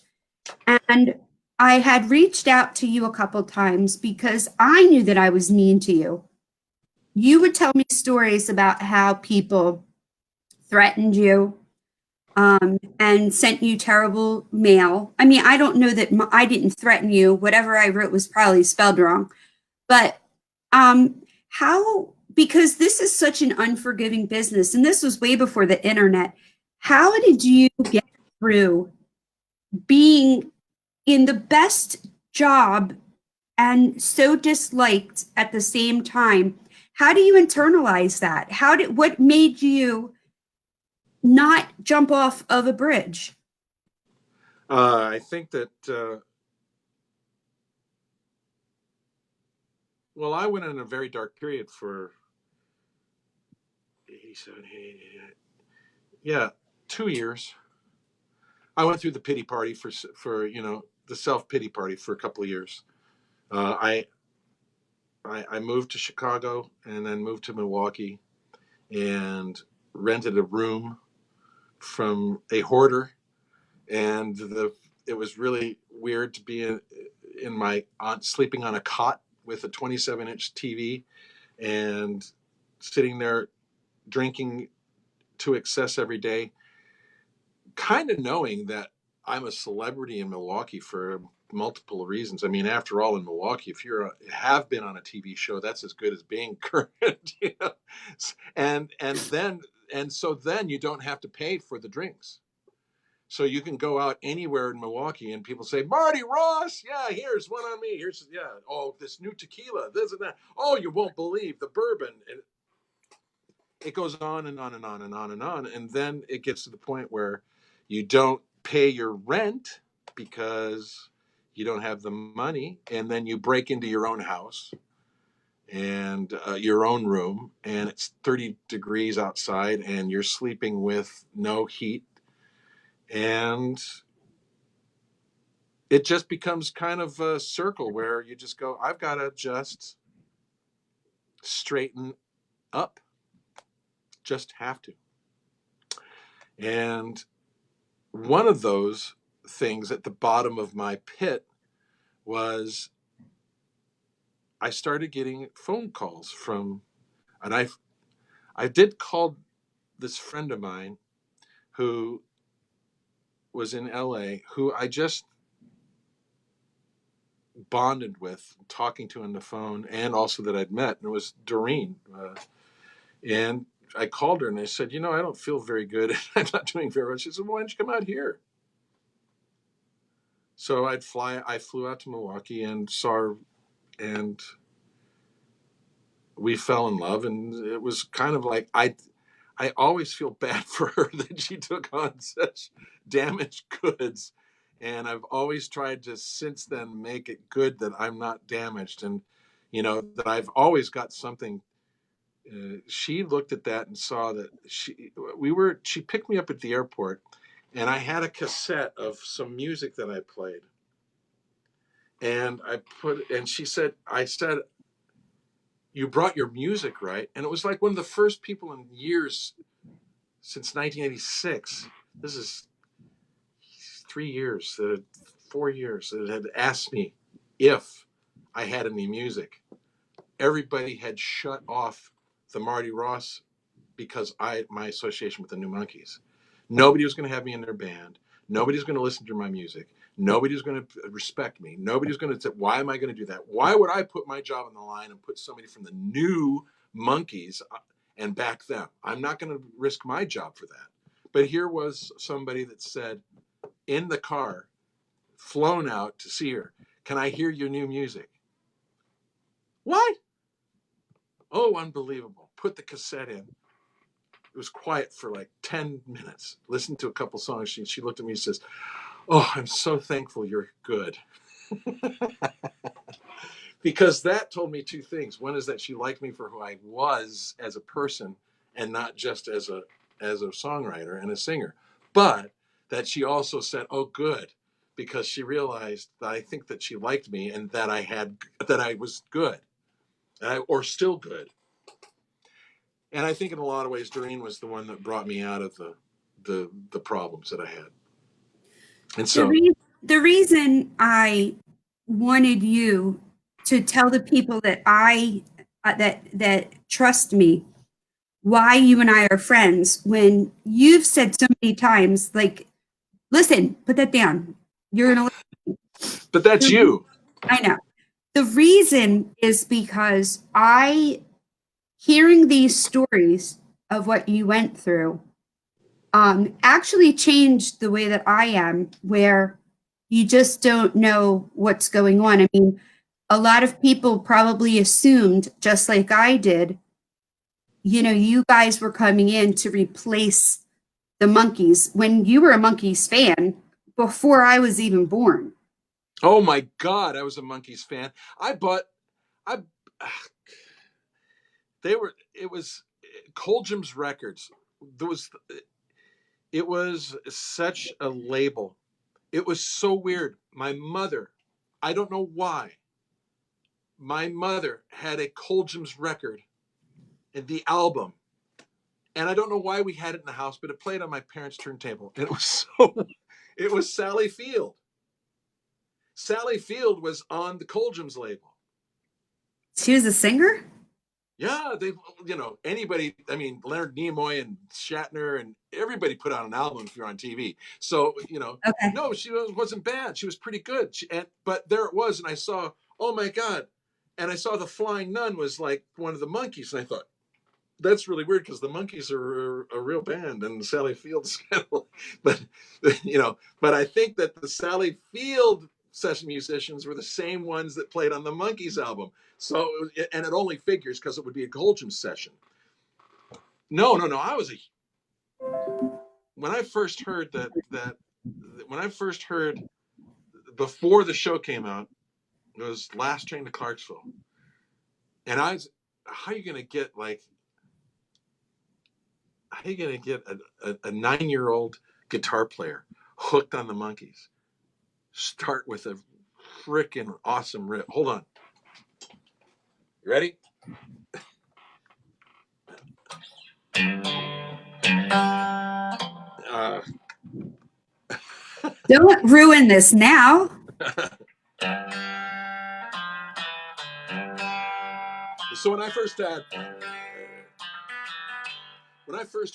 And I had reached out to you a couple times because I knew that I was mean to you. You would tell me stories about how people threatened you, and sent you terrible mail. I mean, I don't know that I didn't threaten you. Whatever I wrote was probably spelled wrong. But how, because this is such an unforgiving business, and this was way before the internet, how did you get through being in the best job and so disliked at the same time? How do you internalize that? What made you not jump off of a bridge? I think that well, I went in a very dark period for 87, 88, yeah, 2 years. I went through the pity party for the self pity party for a couple of years. Uh, I, I moved to Chicago and then moved to Milwaukee and rented a room from a hoarder, and it was really weird to be in my aunt sleeping on a cot with a 27-inch TV and sitting there drinking to excess every day, kind of knowing that I'm a celebrity in Milwaukee for multiple reasons. I mean, after all, in Milwaukee, if have been on a TV show, that's as good as being current. And so then you don't have to pay for the drinks. So you can go out anywhere in Milwaukee and people say, Marty Ross, yeah, here's one on me. Here's, yeah, oh, this new tequila, this and that. Oh, you won't believe the bourbon. And it goes on and on and on and on and on. And then it gets to the point where you don't pay your rent because you don't have the money. And then you break into your own house and your own room, and it's 30 degrees outside, and you're sleeping with no heat. And it just becomes kind of a circle where you just go, I've got to just straighten up, just have to. And one of those things at the bottom of my pit was I started getting phone calls from, and I did call this friend of mine who was in LA, who I just bonded with, talking to on the phone, and also that I'd met, and it was Doreen. And I called her and I said, I don't feel very good. I'm not doing very well. She said, well, why don't you come out here? So I flew out to Milwaukee and saw her, and we fell in love. And it was kind of like, I always feel bad for her that she took on such damaged goods. And I've always tried to, since then, make it good that I'm not damaged, and, that I've always got something. She looked at that and saw that she picked me up at the airport, and I had a cassette of some music that I played. And she said, I said, you brought your music, right? And it was like one of the first people in years since 1986. This is 3 years, 4 years, that had asked me if I had any music. Everybody had shut off the Marty Ross because my association with the New Monkeys. Nobody was going to have me in their band. Nobody's going to listen to my music. Nobody's going to respect me. Nobody's going to say, why am I going to do that? Why would I put my job on the line and put somebody from the New Monkeys and back them? I'm not going to risk my job for that. But here was somebody that said, in the car, flown out to see her, can I hear your new music? What? Oh, unbelievable. Put the cassette in. It was quiet for like 10 minutes. Listened to a couple songs. She looked at me and says, oh, I'm so thankful you're good. Because that told me two things. One is that she liked me for who I was as a person, and not just as a songwriter and a singer. But that she also said, oh, good, because she realized that I think that she liked me, and that I was good, or still good. And I think in a lot of ways, Doreen was the one that brought me out of the problems that I had. And so, The reason I wanted you to tell the people that that trust me why you and I are friends, when you've said so many times, like, listen, put that down. You're gonna. but that's you. I know. The reason is because hearing these stories of what you went through, actually changed the way that I am, where you just don't know what's going on. I mean, a lot of people probably assumed, just like I did, you guys were coming in to replace the Monkees when you were a Monkees fan before I was even born. Oh my God, I was a Monkees fan. I it was Colgim's Records. It was such a label. It was so weird. My mother, I don't know why, my mother had a Colgim's record and the album. And I don't know why we had it in the house, but it played on my parents' turntable. And it was Sally Field. Sally Field was on the Colgim's label. She was a singer? Yeah, anybody, I mean, Leonard Nimoy and Shatner and everybody put out an album if you're on TV. So, Okay. no, she wasn't bad. She was pretty good. But there it was. And I saw, oh my God. And I saw The Flying Nun was like one of the Monkees. And I thought, that's really weird because the Monkees are a real band, and Sally Field's kind of, but but I think that the Sally Field session musicians were the same ones that played on the Monkees album. So, and it only figures because it would be a Goldjam session. No. When I first heard when I first heard before the show came out, it was Last Train to Clarksville, and how are you going to get a 9-year-old guitar player hooked on the Monkees? Start with a freaking awesome riff. Hold on. You ready? Uh, Don't ruin this now. So when I first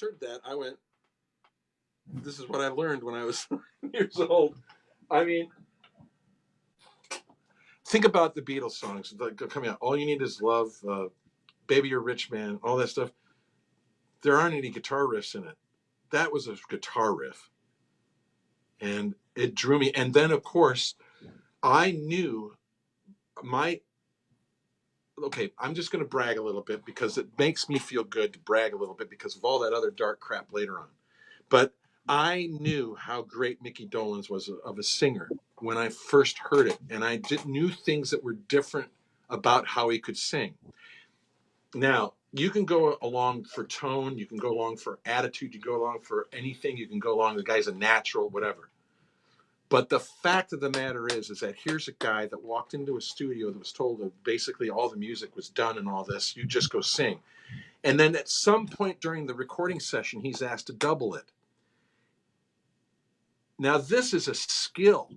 heard that, I went, this is what I learned when I was years old. I mean, think about the Beatles songs like coming out. All You Need Is Love, Baby You're a Rich Man, all that stuff. There aren't any guitar riffs in it. That was a guitar riff. And it drew me. And then, of course, I knew okay, I'm just going to brag a little bit because it makes me feel good to brag a little bit because of all that other dark crap later on. But I knew how great Mickey Dolenz was of a singer when I first heard it. And I knew things that were different about how he could sing. Now, you can go along for tone, you can go along for attitude, you go along for anything, you can go along, the guy's a natural, whatever. But the fact of the matter is that here's a guy that walked into a studio that was told that basically all the music was done and all this, you just go sing. And then at some point during the recording session, he's asked to double it. Now, this is a skill.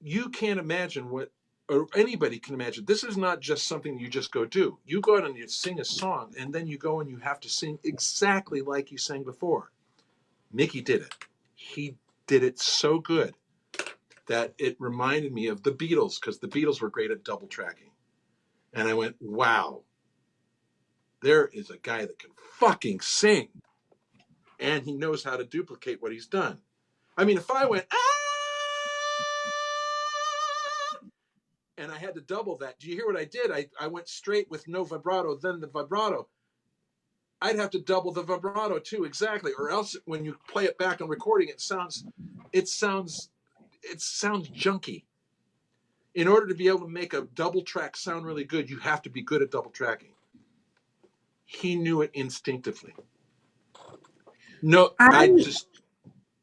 You can't imagine what, or anybody can imagine. This is not just something you just go do. You go out and you sing a song, and then you go and you have to sing exactly like you sang before. Mickey did it. He did it so good that it reminded me of the Beatles, because the Beatles were great at double tracking. And I went, wow, there is a guy that can fucking sing. And he knows how to duplicate what he's done. I mean, if I went, and I had to double that. Do you hear what I did? I went straight with no vibrato, then the vibrato. I'd have to double the vibrato too, exactly. Or else when you play it back on recording, it sounds junky. In order to be able to make a double track sound really good, you have to be good at double tracking. He knew it instinctively. No, I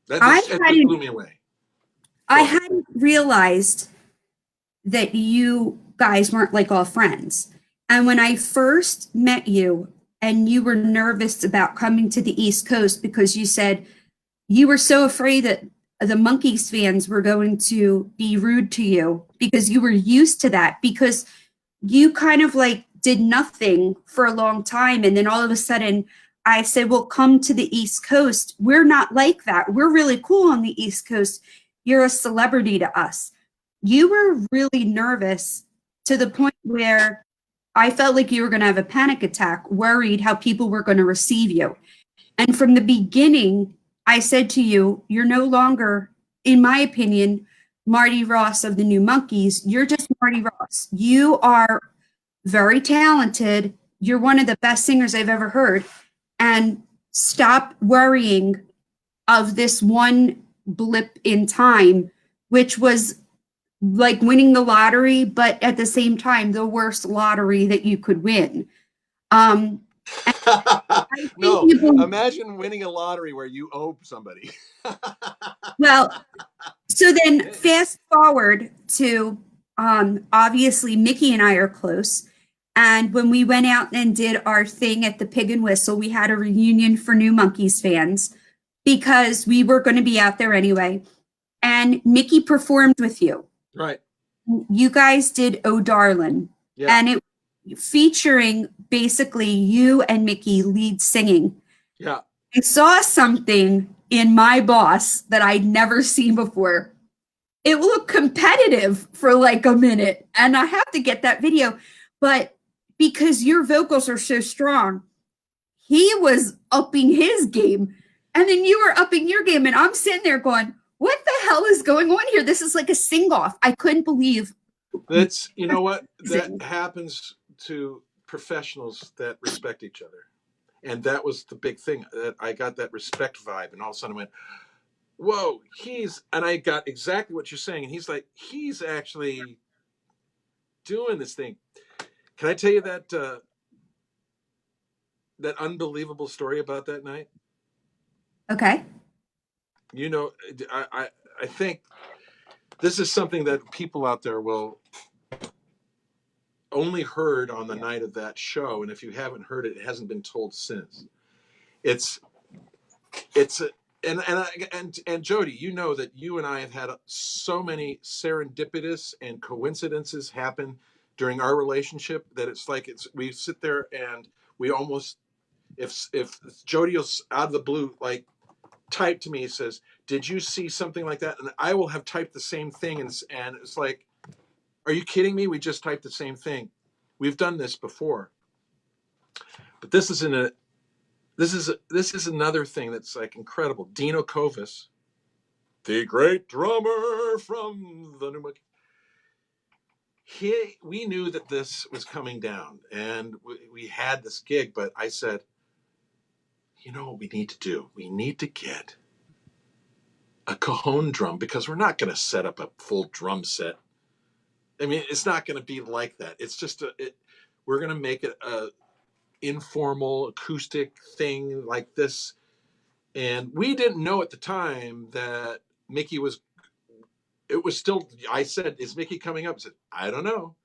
that blew me away. I hadn't realized that you guys weren't like all friends. And when I first met you and you were nervous about coming to the East Coast because you said you were so afraid that the Monkees fans were going to be rude to you because you were used to that, because you kind of like did nothing for a long time. And then all of a sudden I said, well, come to the East Coast. We're not like that. We're really cool on the East Coast. You're a celebrity to us. You were really nervous to the point where I felt like you were going to have a panic attack, worried how people were going to receive you. And from the beginning, I said to you, you're no longer, in my opinion, Marty Ross of the New Monkees. You're just Marty Ross. You are very talented. You're one of the best singers I've ever heard. And stop worrying of this one blip in time, which was like winning the lottery, but at the same time, the worst lottery that you could win. No, People, imagine winning a lottery where you owe somebody. well, so then fast forward to obviously Mickey and I are close. And when we went out and did our thing at the Pig and Whistle, we had a reunion for New Monkees fans because we were going to be out there anyway. And Mickey performed with you. Right. You guys did Oh Darlin'. Yeah. And it featuring basically you and Mickey lead singing. Yeah. I saw something in my boss that I'd never seen before. It looked competitive for like a minute, and I have to get that video. But because your vocals are so strong, he was upping his game, and then you were upping your game, and I'm sitting there going, what the hell is going on here? This is like a sing-off. I couldn't believe. That's, you know what? That happens to professionals that respect each other. And that was the big thing, that I got that respect vibe, and all of a sudden I went, whoa, and I got exactly what you're saying. And he's actually doing this thing. Can I tell you that unbelievable story about that night? Okay. You know, I think this is something that people out there will only heard on the night of that show. And if you haven't heard it, it hasn't been told since. It's and Jody, you know that you and I have had so many serendipitous and coincidences happen during our relationship that it's like we sit there and we almost if Jody will out of the blue like type to me, says, "Did you see something like that?" And I will have typed the same thing, and it's like, "Are you kidding me? We just typed the same thing. We've done this before." But this is another thing that's like incredible. Dino Kovis, the great drummer from the New Monkeys. We knew that this was coming down, and we had this gig. But I said, you know what we need to do? We need to get a cajon drum, because we're not going to set up a full drum set. I mean, it's not going to be like that. It's just we're going to make it a informal acoustic thing like this. And we didn't know at the time that Mickey was. It was still. I said, "Is Mickey coming up?" I said, "I don't know.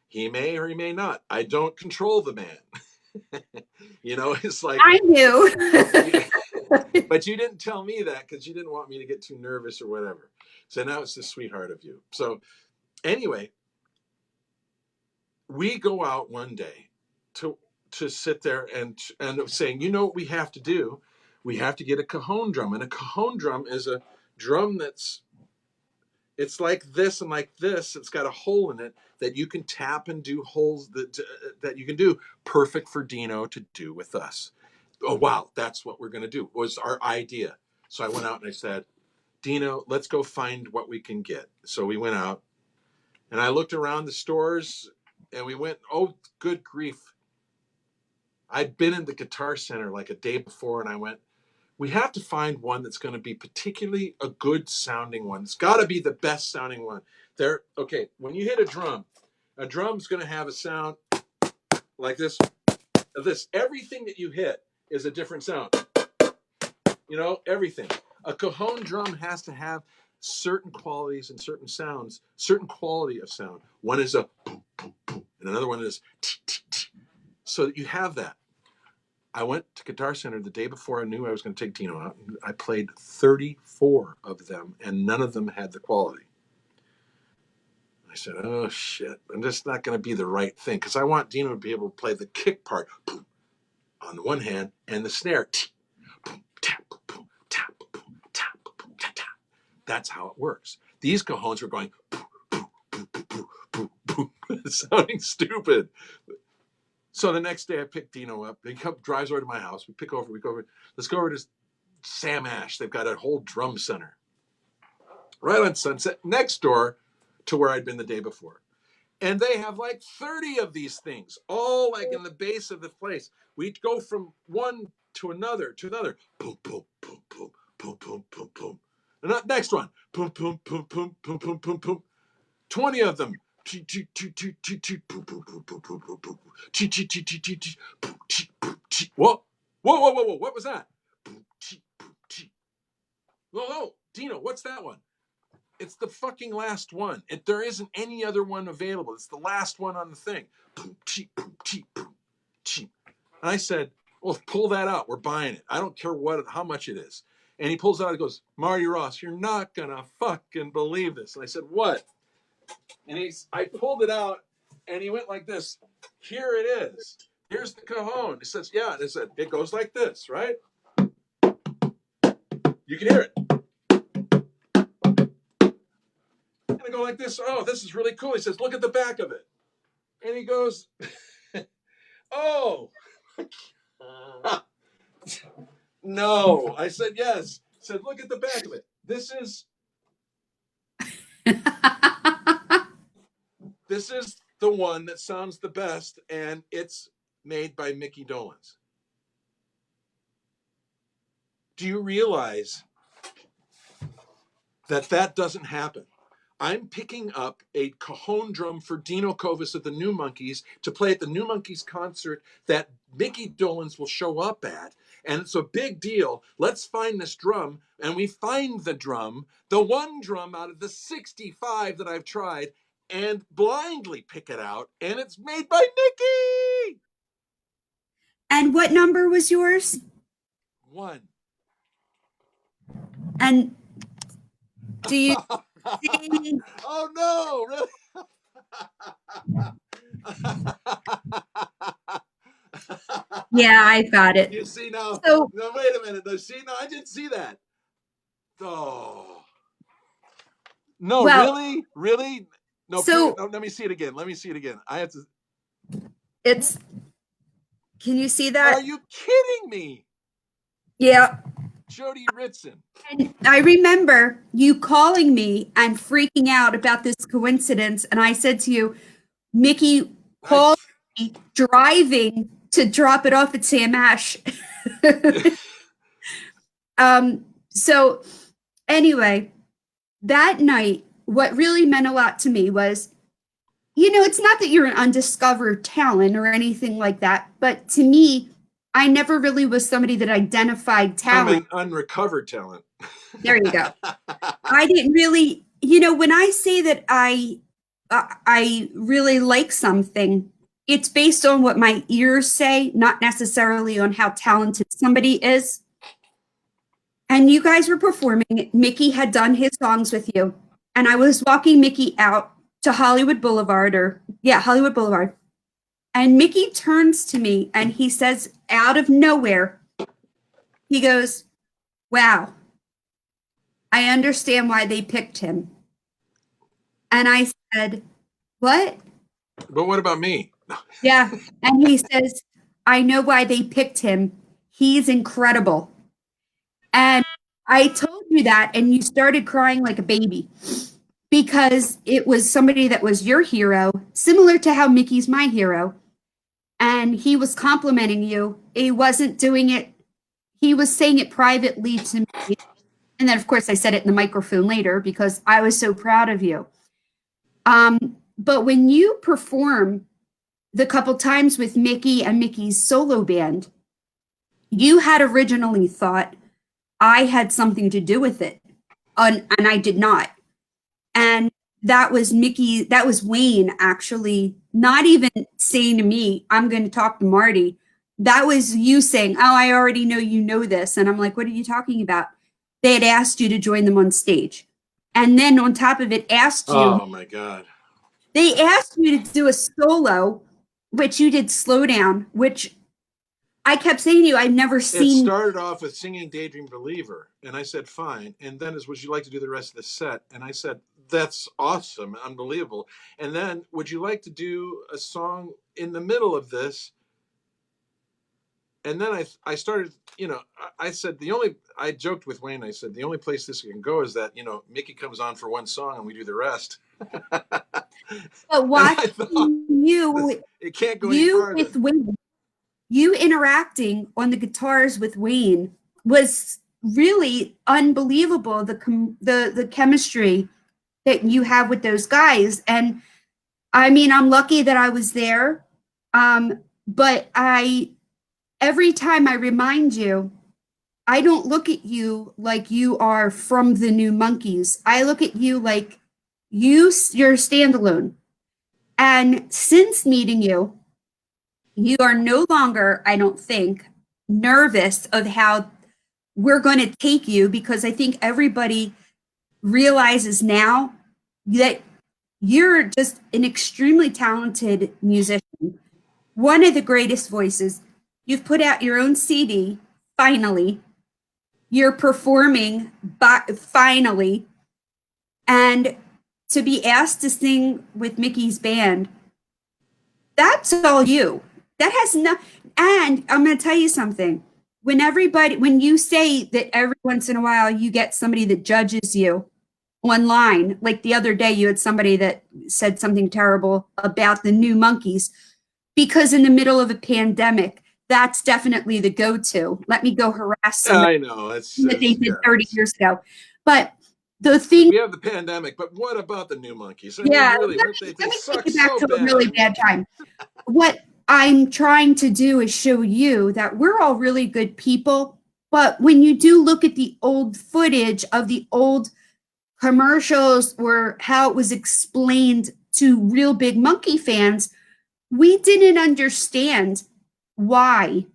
He may or he may not. I don't control the man." It's like I knew. but you didn't tell me that because you didn't want me to get too nervous or whatever. So now it's the sweetheart of you. So anyway, we go out one day to sit there and saying, what we have to do? We have to get a cajon drum. And a cajon drum is a drum it's like this and like this. It's got a hole in it that you can tap and do holes that you can do. Perfect for Dino to do with us. Oh, wow, that's what we're going to do, was our idea. So I went out and I said, Dino, let's go find what we can get. So we went out and I looked around the stores and we went, oh, good grief. I'd been in the Guitar Center like a day before and I went, we have to find one that's going to be particularly a good sounding one. It's got to be the best sounding one. Okay, when you hit a drum's going to have a sound like this. Everything that you hit is a different sound. Everything. A cajon drum has to have certain qualities and certain sounds, certain quality of sound. One is a boom, boom, boom, and another one is tee, tee, tee. So that you have that. I went to Guitar Center the day before I knew I was going to take Dino out. I played 34 of them, and none of them had the quality. I said, oh, shit. I'm just not going to be the right thing, because I want Dino to be able to play the kick part on the one hand and the snare. That's how it works. These cajones were going sounding stupid. So the next day I picked Dino up. He drives over to my house. We go over. Let's go over to Sam Ash. They've got a whole drum center right on Sunset, next door to where I'd been the day before. And they have like 30 of these things, all like in the base of the place. We'd go from one to another. Boom, boom, boom, boom, boom, boom, boom, boom. And next one. Boom, boom, boom, boom, boom, boom, boom, boom. 20 of them. Whoa, whoa. What was that? Whoa, Dino, what's that one? It's the fucking last one. There isn't any other one available. It's the last one on the thing. And I said, well, pull that out. We're buying it. I don't care how much it is. And he pulls it out and goes, Marty Ross, you're not going to fucking believe this. And I said, what? And I pulled it out and he went like this. Here it is. Here's the cajon. He says, yeah. And I said, it goes like this, right? You can hear it. And I go like this. Oh, this is really cool. He says, look at the back of it. And he goes, oh. No. I said, yes. He said, look at the back of it. This is the one that sounds the best, and it's made by Mickey Dolenz. Do you realize that doesn't happen? I'm picking up a cajon drum for Dino Kovis of the New Monkeys to play at the New Monkeys concert that Mickey Dolenz will show up at. And it's a big deal. Let's find this drum. And we find the drum, the one drum out of the 65 that I've tried, and blindly pick it out. And it's made by Mickey. And what number was yours? 1. And do you see? Oh, no, really? Yeah, I got it. You see now? So, No, wait a minute. No, see, no, I didn't see that. Oh, no, well, really, really. No, so no, let me see it again. Let me see it again. I have to. it's, can you see Are that? you kidding me, Yeah. Jody Ritson? And I remember you calling me and freaking out about this coincidence. And I said to you, Mickey I. called me driving to drop it off at Sam Ash. So anyway, that night, what really meant a lot to me was, it's not that you're an undiscovered talent or anything like that, but to me, I never really was somebody that identified I'm talent. an unrecovered talent. There you go. I didn't really, when I say that I really like something, it's based on what my ears say, not necessarily on how talented somebody is. And you guys were performing. Mickey had done his songs with you. And I was walking Mickey out to Hollywood Boulevard, Hollywood Boulevard. And Mickey turns to me and he says, out of nowhere, he goes, "Wow, I understand why they picked him." And I said, "What?" But what about me? Yeah. And he says, "I know why they picked him. He's incredible." And I told you that, and you started crying like a baby because it was somebody that was your hero, similar to how Mickey's my hero. And he was complimenting you. He wasn't doing it, he was saying it privately to me. And then, of course, I said it in the microphone later because I was so proud of you. But when you perform the couple times with Mickey and Mickey's solo band, you had originally thought I had something to do with it, and I did not. And that was Wayne actually not even saying to me, "I'm going to talk to Marty." That was you saying, "Oh, I already know you know this." And I'm like, "What are you talking about?" They had asked you to join them on stage. And then on top of it, Oh my God. they asked you to do a solo, which you did Slow Down, which I kept saying to you, I've never It seen. started off with singing Daydream Believer, and I said, fine. And then is, would you like to do the rest of the set? And I said, that's awesome, unbelievable. And then, would you like to do a song in the middle of this? And then I started, I said, I joked with Wayne, I said, the only place this can go is that, Mickey comes on for one song and we do the rest. But And I thought, watching you, it can't go any you farther. with Wayne, you interacting on the guitars with Wayne was really unbelievable. The chemistry that you have with those guys, and I mean, I'm lucky that I was there. But I every time I remind you, I don't look at you like you are from the New Monkeys. I look at you like you're standalone. And since meeting you, you are no longer, I don't think, nervous of how we're going to take you because I think everybody realizes now that you're just an extremely talented musician, one of the greatest voices. You've put out your own CD, finally. You're performing, finally. And to be asked to sing with Mickey's band, that's all you. That has no, and I'm going to tell you something. When you say that every once in a while you get somebody that judges you online, like the other day you had somebody that said something terrible about the New Monkeys, because in the middle of a pandemic, that's definitely the go-to. Let me go harass somebody I know, that they did yeah. 30 years ago. But the thing, We have the pandemic, but what about the New Monkeys? I mean, yeah, really, let they me take suck you back so to a bad. really bad time. What I'm trying to do is show you that we're all really good people. But when you do look at the old footage of the old commercials or how it was explained to real big monkey fans, we didn't understand why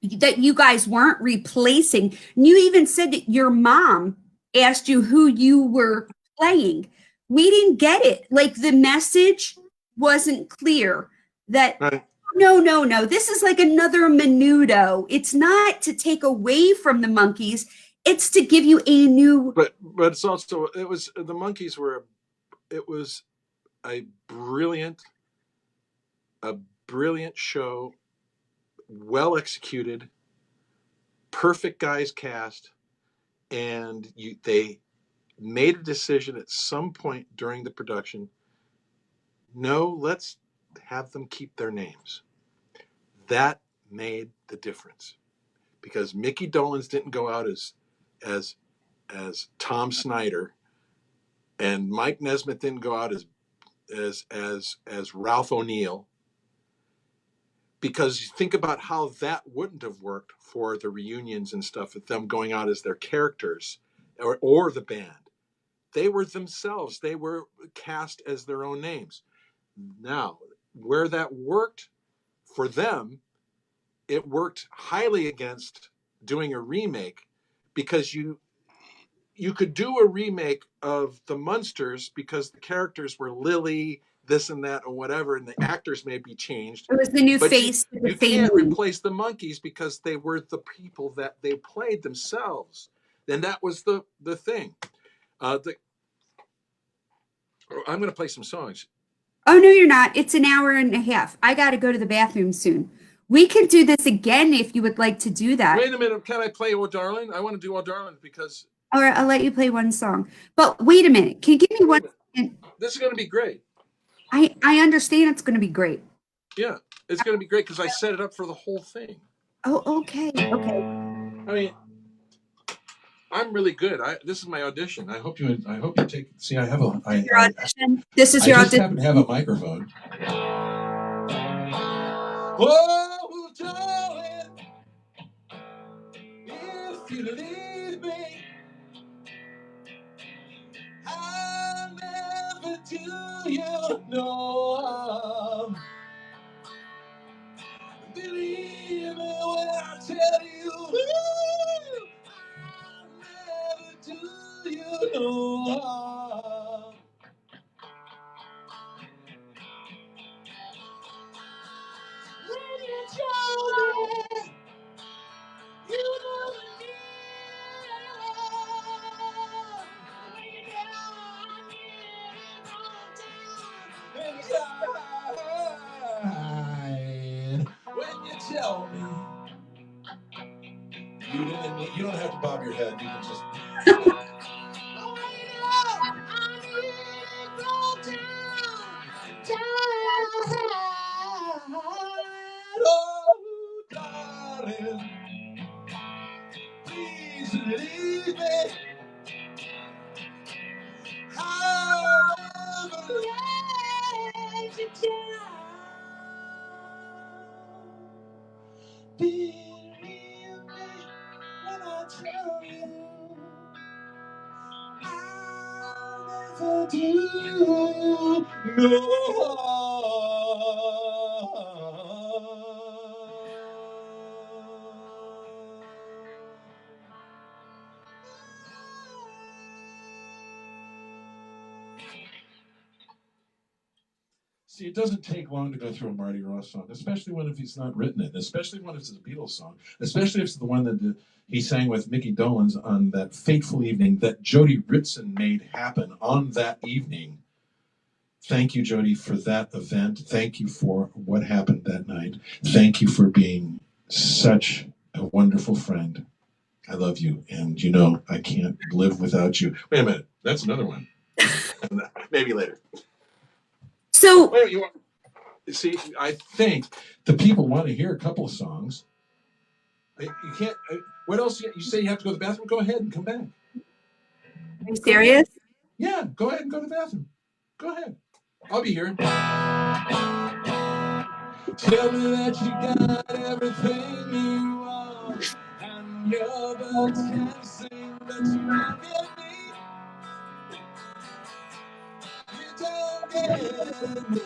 that you guys weren't replacing. And you even said that your mom asked you who you were playing. We didn't get it. Like the message wasn't clear that Right. no, this is like another menudo. It's not to take away from the monkeys, it's to give you a new. But it's also, it was, the monkeys were, it was a brilliant a brilliant show, well executed, perfect guys cast, and they made a decision at some point during the production. No, let's have them keep their names. That made the difference because Mickey Dolenz didn't go out as Tom Snyder, and Mike Nesmith didn't go out as Ralph O'Neill. Because you think about how that wouldn't have worked for the reunions and stuff, with them going out as their characters or the band. They were themselves. They were cast as their own names. Now, where that worked for them, it worked highly against doing a remake because you could do a remake of the Munsters because the characters were Lily, this and that, or whatever, and the actors may be changed. It was the new But face with the you same can't name. replace the monkeys because they were the people that they played themselves. And that was the thing. I'm going to play some songs. Oh, no, you're not. It's an hour and a half. I got to go to the bathroom soon. We can do this again if you would like to do that. Wait a minute. Can I play Oh Darling? I want to do Oh Darling because... All right, I'll let you play one song. But wait a minute. Can you give me one second? This is going to be great. I understand it's going to be great. Yeah, it's going to be great because I set it up for the whole thing. Oh, okay. I mean, I'm really good. This is my audition. I hope you take. See, I have a. Your audition. This is your I just audition. happen to have a microphone. Oh, darling, if you leave me, I'll never do you no harm. Believe me when I tell you, I'll never do you no harm. When you told me you never knew. When you tell me you don't have to bob your head. You can just. Oh, darling, please leave me. I'll never let you down. Believe me when I tell you I'll never do no See, it doesn't take long to go through a Marty Ross song, especially when if he's not written it, especially when it's a Beatles song, especially if it's the one that he sang with Mickey Dolenz on that fateful evening that Jody Ritson made happen on that evening. Thank you, Jody, for that event. Thank you for what happened that night. Thank you for being such a wonderful friend. I love you, and you know I can't live without you. Wait a minute, that's another one. Maybe later. So, Wait, you want? See, I think the people want to hear a couple of songs. You can't. What else? You say you have to go to the bathroom? Go ahead and come back. are you serious? Yeah, go ahead and go to the bathroom. Go ahead. I'll be here. Tell me that you got everything you want, and your birds can sing, but you don't get me. You don't get me.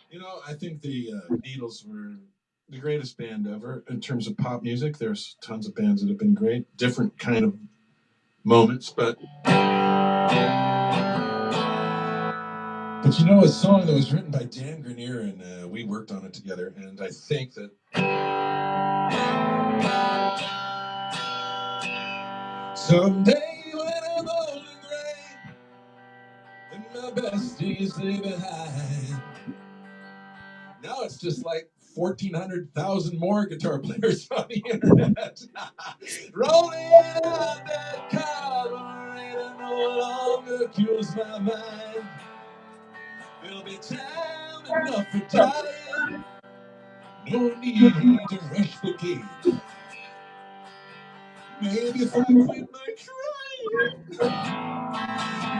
You know, I think the Beatles were the greatest band ever in terms of pop music. There's tons of bands that have been great, different kind of moments, but But you know, a song that was written by Dan Grenier, and we worked on it together, and I think that someday when I'm old and gray, and my besties leave behind, now it's just like 1,400,000 more guitar players on the internet. Rolling out that carburetor no longer cures my mind. There'll be time enough for dying. No need to rush the gate. Maybe if I quit my crying.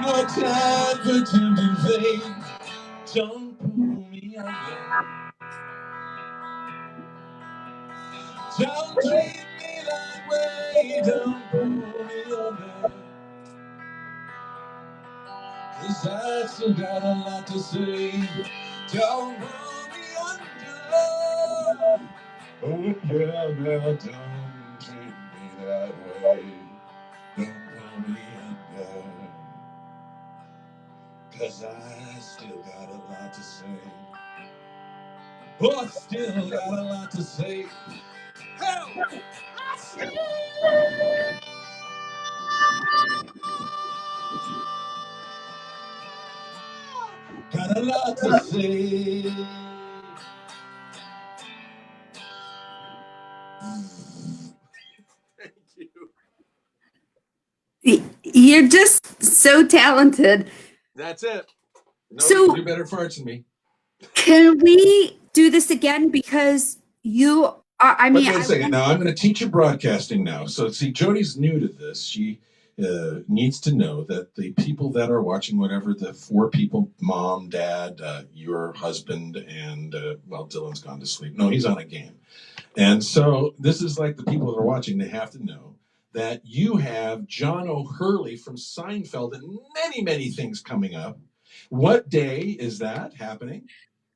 No time for tempting fate. Don't pull me under. Don't treat me that way. Don't pull me under. 'Cause I still got a lot to say. Don't pull me under. Oh yeah, now don't treat me that way. Don't pull me under. 'Cause I still got a lot to say. Oh, I still got a lot to say. Hell, I still got a lot to say. Thank you. You're just so talented. That's it. Nobody So can do better farts than me. can we do this again? Because you are, I But mean, wait a second. Now I'm going to teach you broadcasting now. So see, Jody's new to this. She needs to know that the people that are watching, whatever the four people, mom, dad, your husband, and well, Dylan's gone to sleep. No, he's on a game. And so this is like the people that are watching. They have to know that you have John O'Hurley from Seinfeld and many, many things coming up. What day is that happening?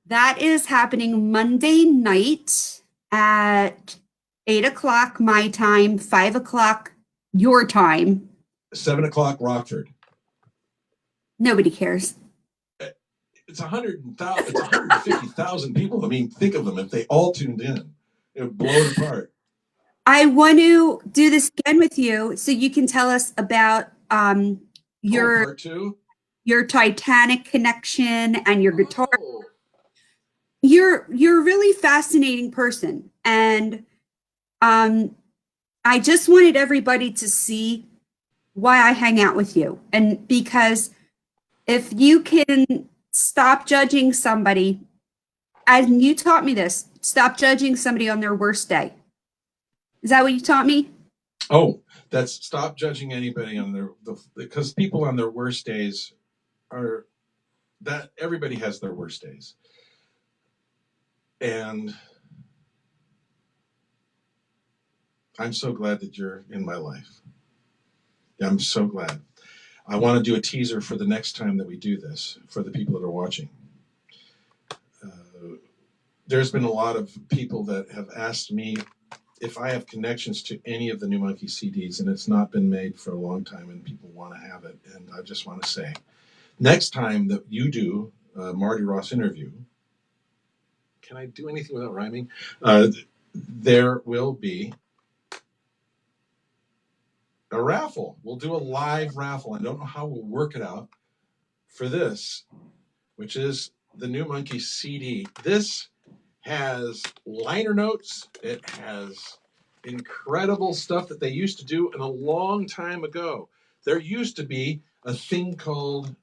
that is happening Monday night at 8 o'clock my time, 5 o'clock your time. 7 o'clock Rockford. Nobody cares. It's 150,000 people. I mean, think of them if they all tuned in. It would blow it apart. I want to do this again with you so you can tell us about your part two? your Titanic connection and your guitar. Oh. You're a really fascinating person, and I just wanted everybody to see why I hang out with you. And because if you can stop judging somebody, and you taught me this, stop judging somebody on their worst day. Is that what you taught me? Oh, that's stop judging anybody on because people on their worst days are that everybody has their worst days. And I'm so glad that you're in my life. I'm so glad. I want to do a teaser for the next time that we do this for the people that are watching. There's been a lot of people that have asked me if I have connections to any of the New Monkey CDs, and it's not been made for a long time, and people want to have it. And I just want to say, next time that you do a Marty Ross interview, can I do anything without rhyming? There will be a raffle. We'll do a live raffle. I don't know how we'll work it out for this, which is the New Monkey CD. This has liner notes. It has incredible stuff that they used to do in a long time ago. There used to be a thing called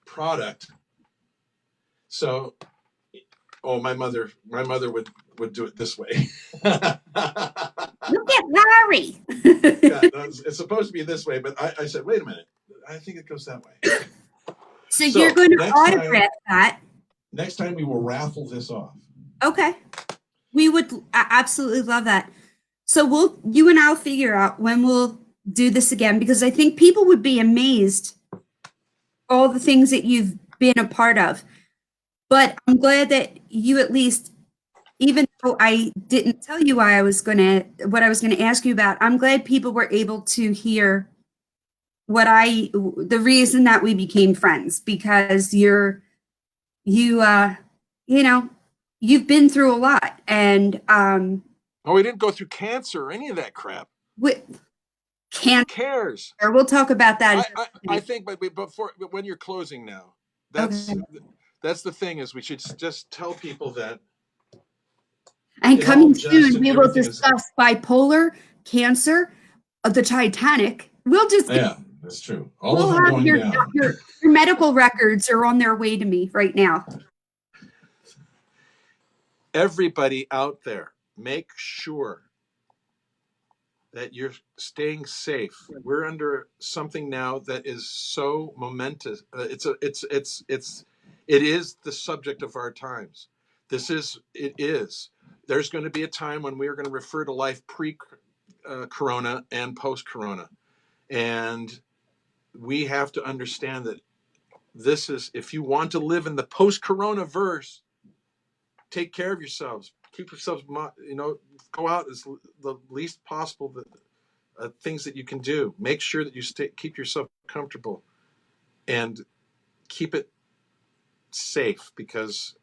product. So, oh, my mother would do it this way. Look at Larry. Yeah, it's supposed to be this way, but I said, wait a minute. I think it goes that way. So you're going to autograph that. Next time we will raffle this off. Okay. We would absolutely love that. So you and I'll figure out when we'll do this again, because I think people would be amazed all the things that you've been a part of. But I'm glad that you at least, even though I didn't tell you what I was going to ask you about, I'm glad people were able to hear the reason that we became friends, because you you know, you've been through a lot, and Oh, we didn't go through cancer or any of that crap. with Who cancer, cares? we'll talk about that in I, just I, a I minute. think, but when you're closing now, Okay. that's the thing is we should just tell people that And it's all coming jest soon, and we will everything is. discuss bipolar, cancer, the Titanic. We'll just get, Yeah, that's true. All of we'll them have going down. your medical records are on their way to me right now. Everybody out there, make sure that you're staying safe. We're under something now that is so momentous. It is the subject of our times. It is. There's going to be a time when we are going to refer to life pre-corona and post-corona, and we have to understand that this is, if you want to live in the post-corona verse, take care of yourselves. Keep yourselves, go out as the least possible things that you can do. Make sure that you keep yourself comfortable and keep it safe, because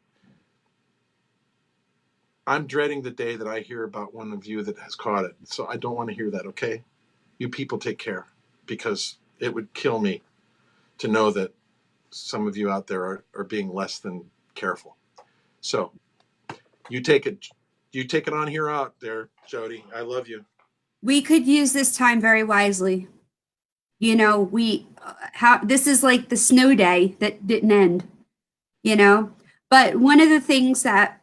I'm dreading the day that I hear about one of you that has caught it. So I don't want to hear that, okay? You people take care, because it would kill me to know that some of you out there are being less than careful. So you take it on here out there, Jody. I love you. We could use this time very wisely. You know, this is like the snow day that didn't end, you know? But one of the things that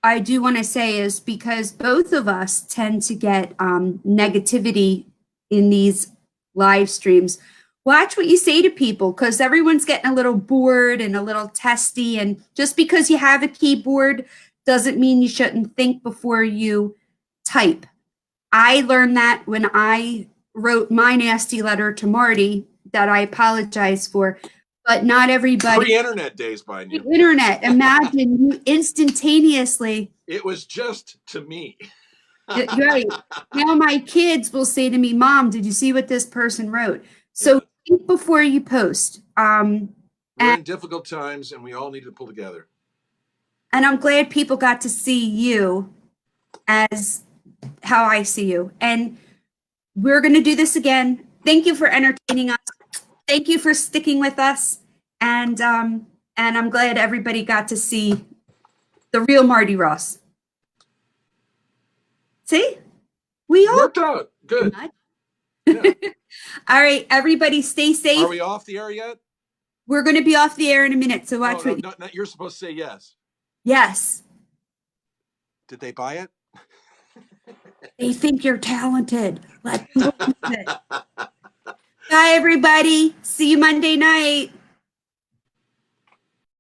I do want to say is, because both of us tend to get negativity in these live streams, watch what you say to people, because everyone's getting a little bored and a little testy. And just because you have a keyboard doesn't mean you shouldn't think before you type. I learned that when I wrote my nasty letter to Marty that I apologize for, but not everybody. Pre-internet days, mind The you. internet, imagine you instantaneously. It was just to me. Right. Now my kids will say to me, Mom, did you see what this person wrote? So Yeah. think before you post. We're in difficult times, and we all need to pull together. And I'm glad people got to see you as how I see you. And we're going to do this again. Thank you for entertaining us. Thank you for sticking with us. And I'm glad everybody got to see the real Marty Ross. See? We all Worked out. Good. Yeah. All right, everybody stay safe. Are we off the air yet? We're going to be off the air in a minute, so watch No, you're supposed to say yes. Yes. Did they buy it? They think you're talented. Let them believe it. Bye, everybody. See you Monday night.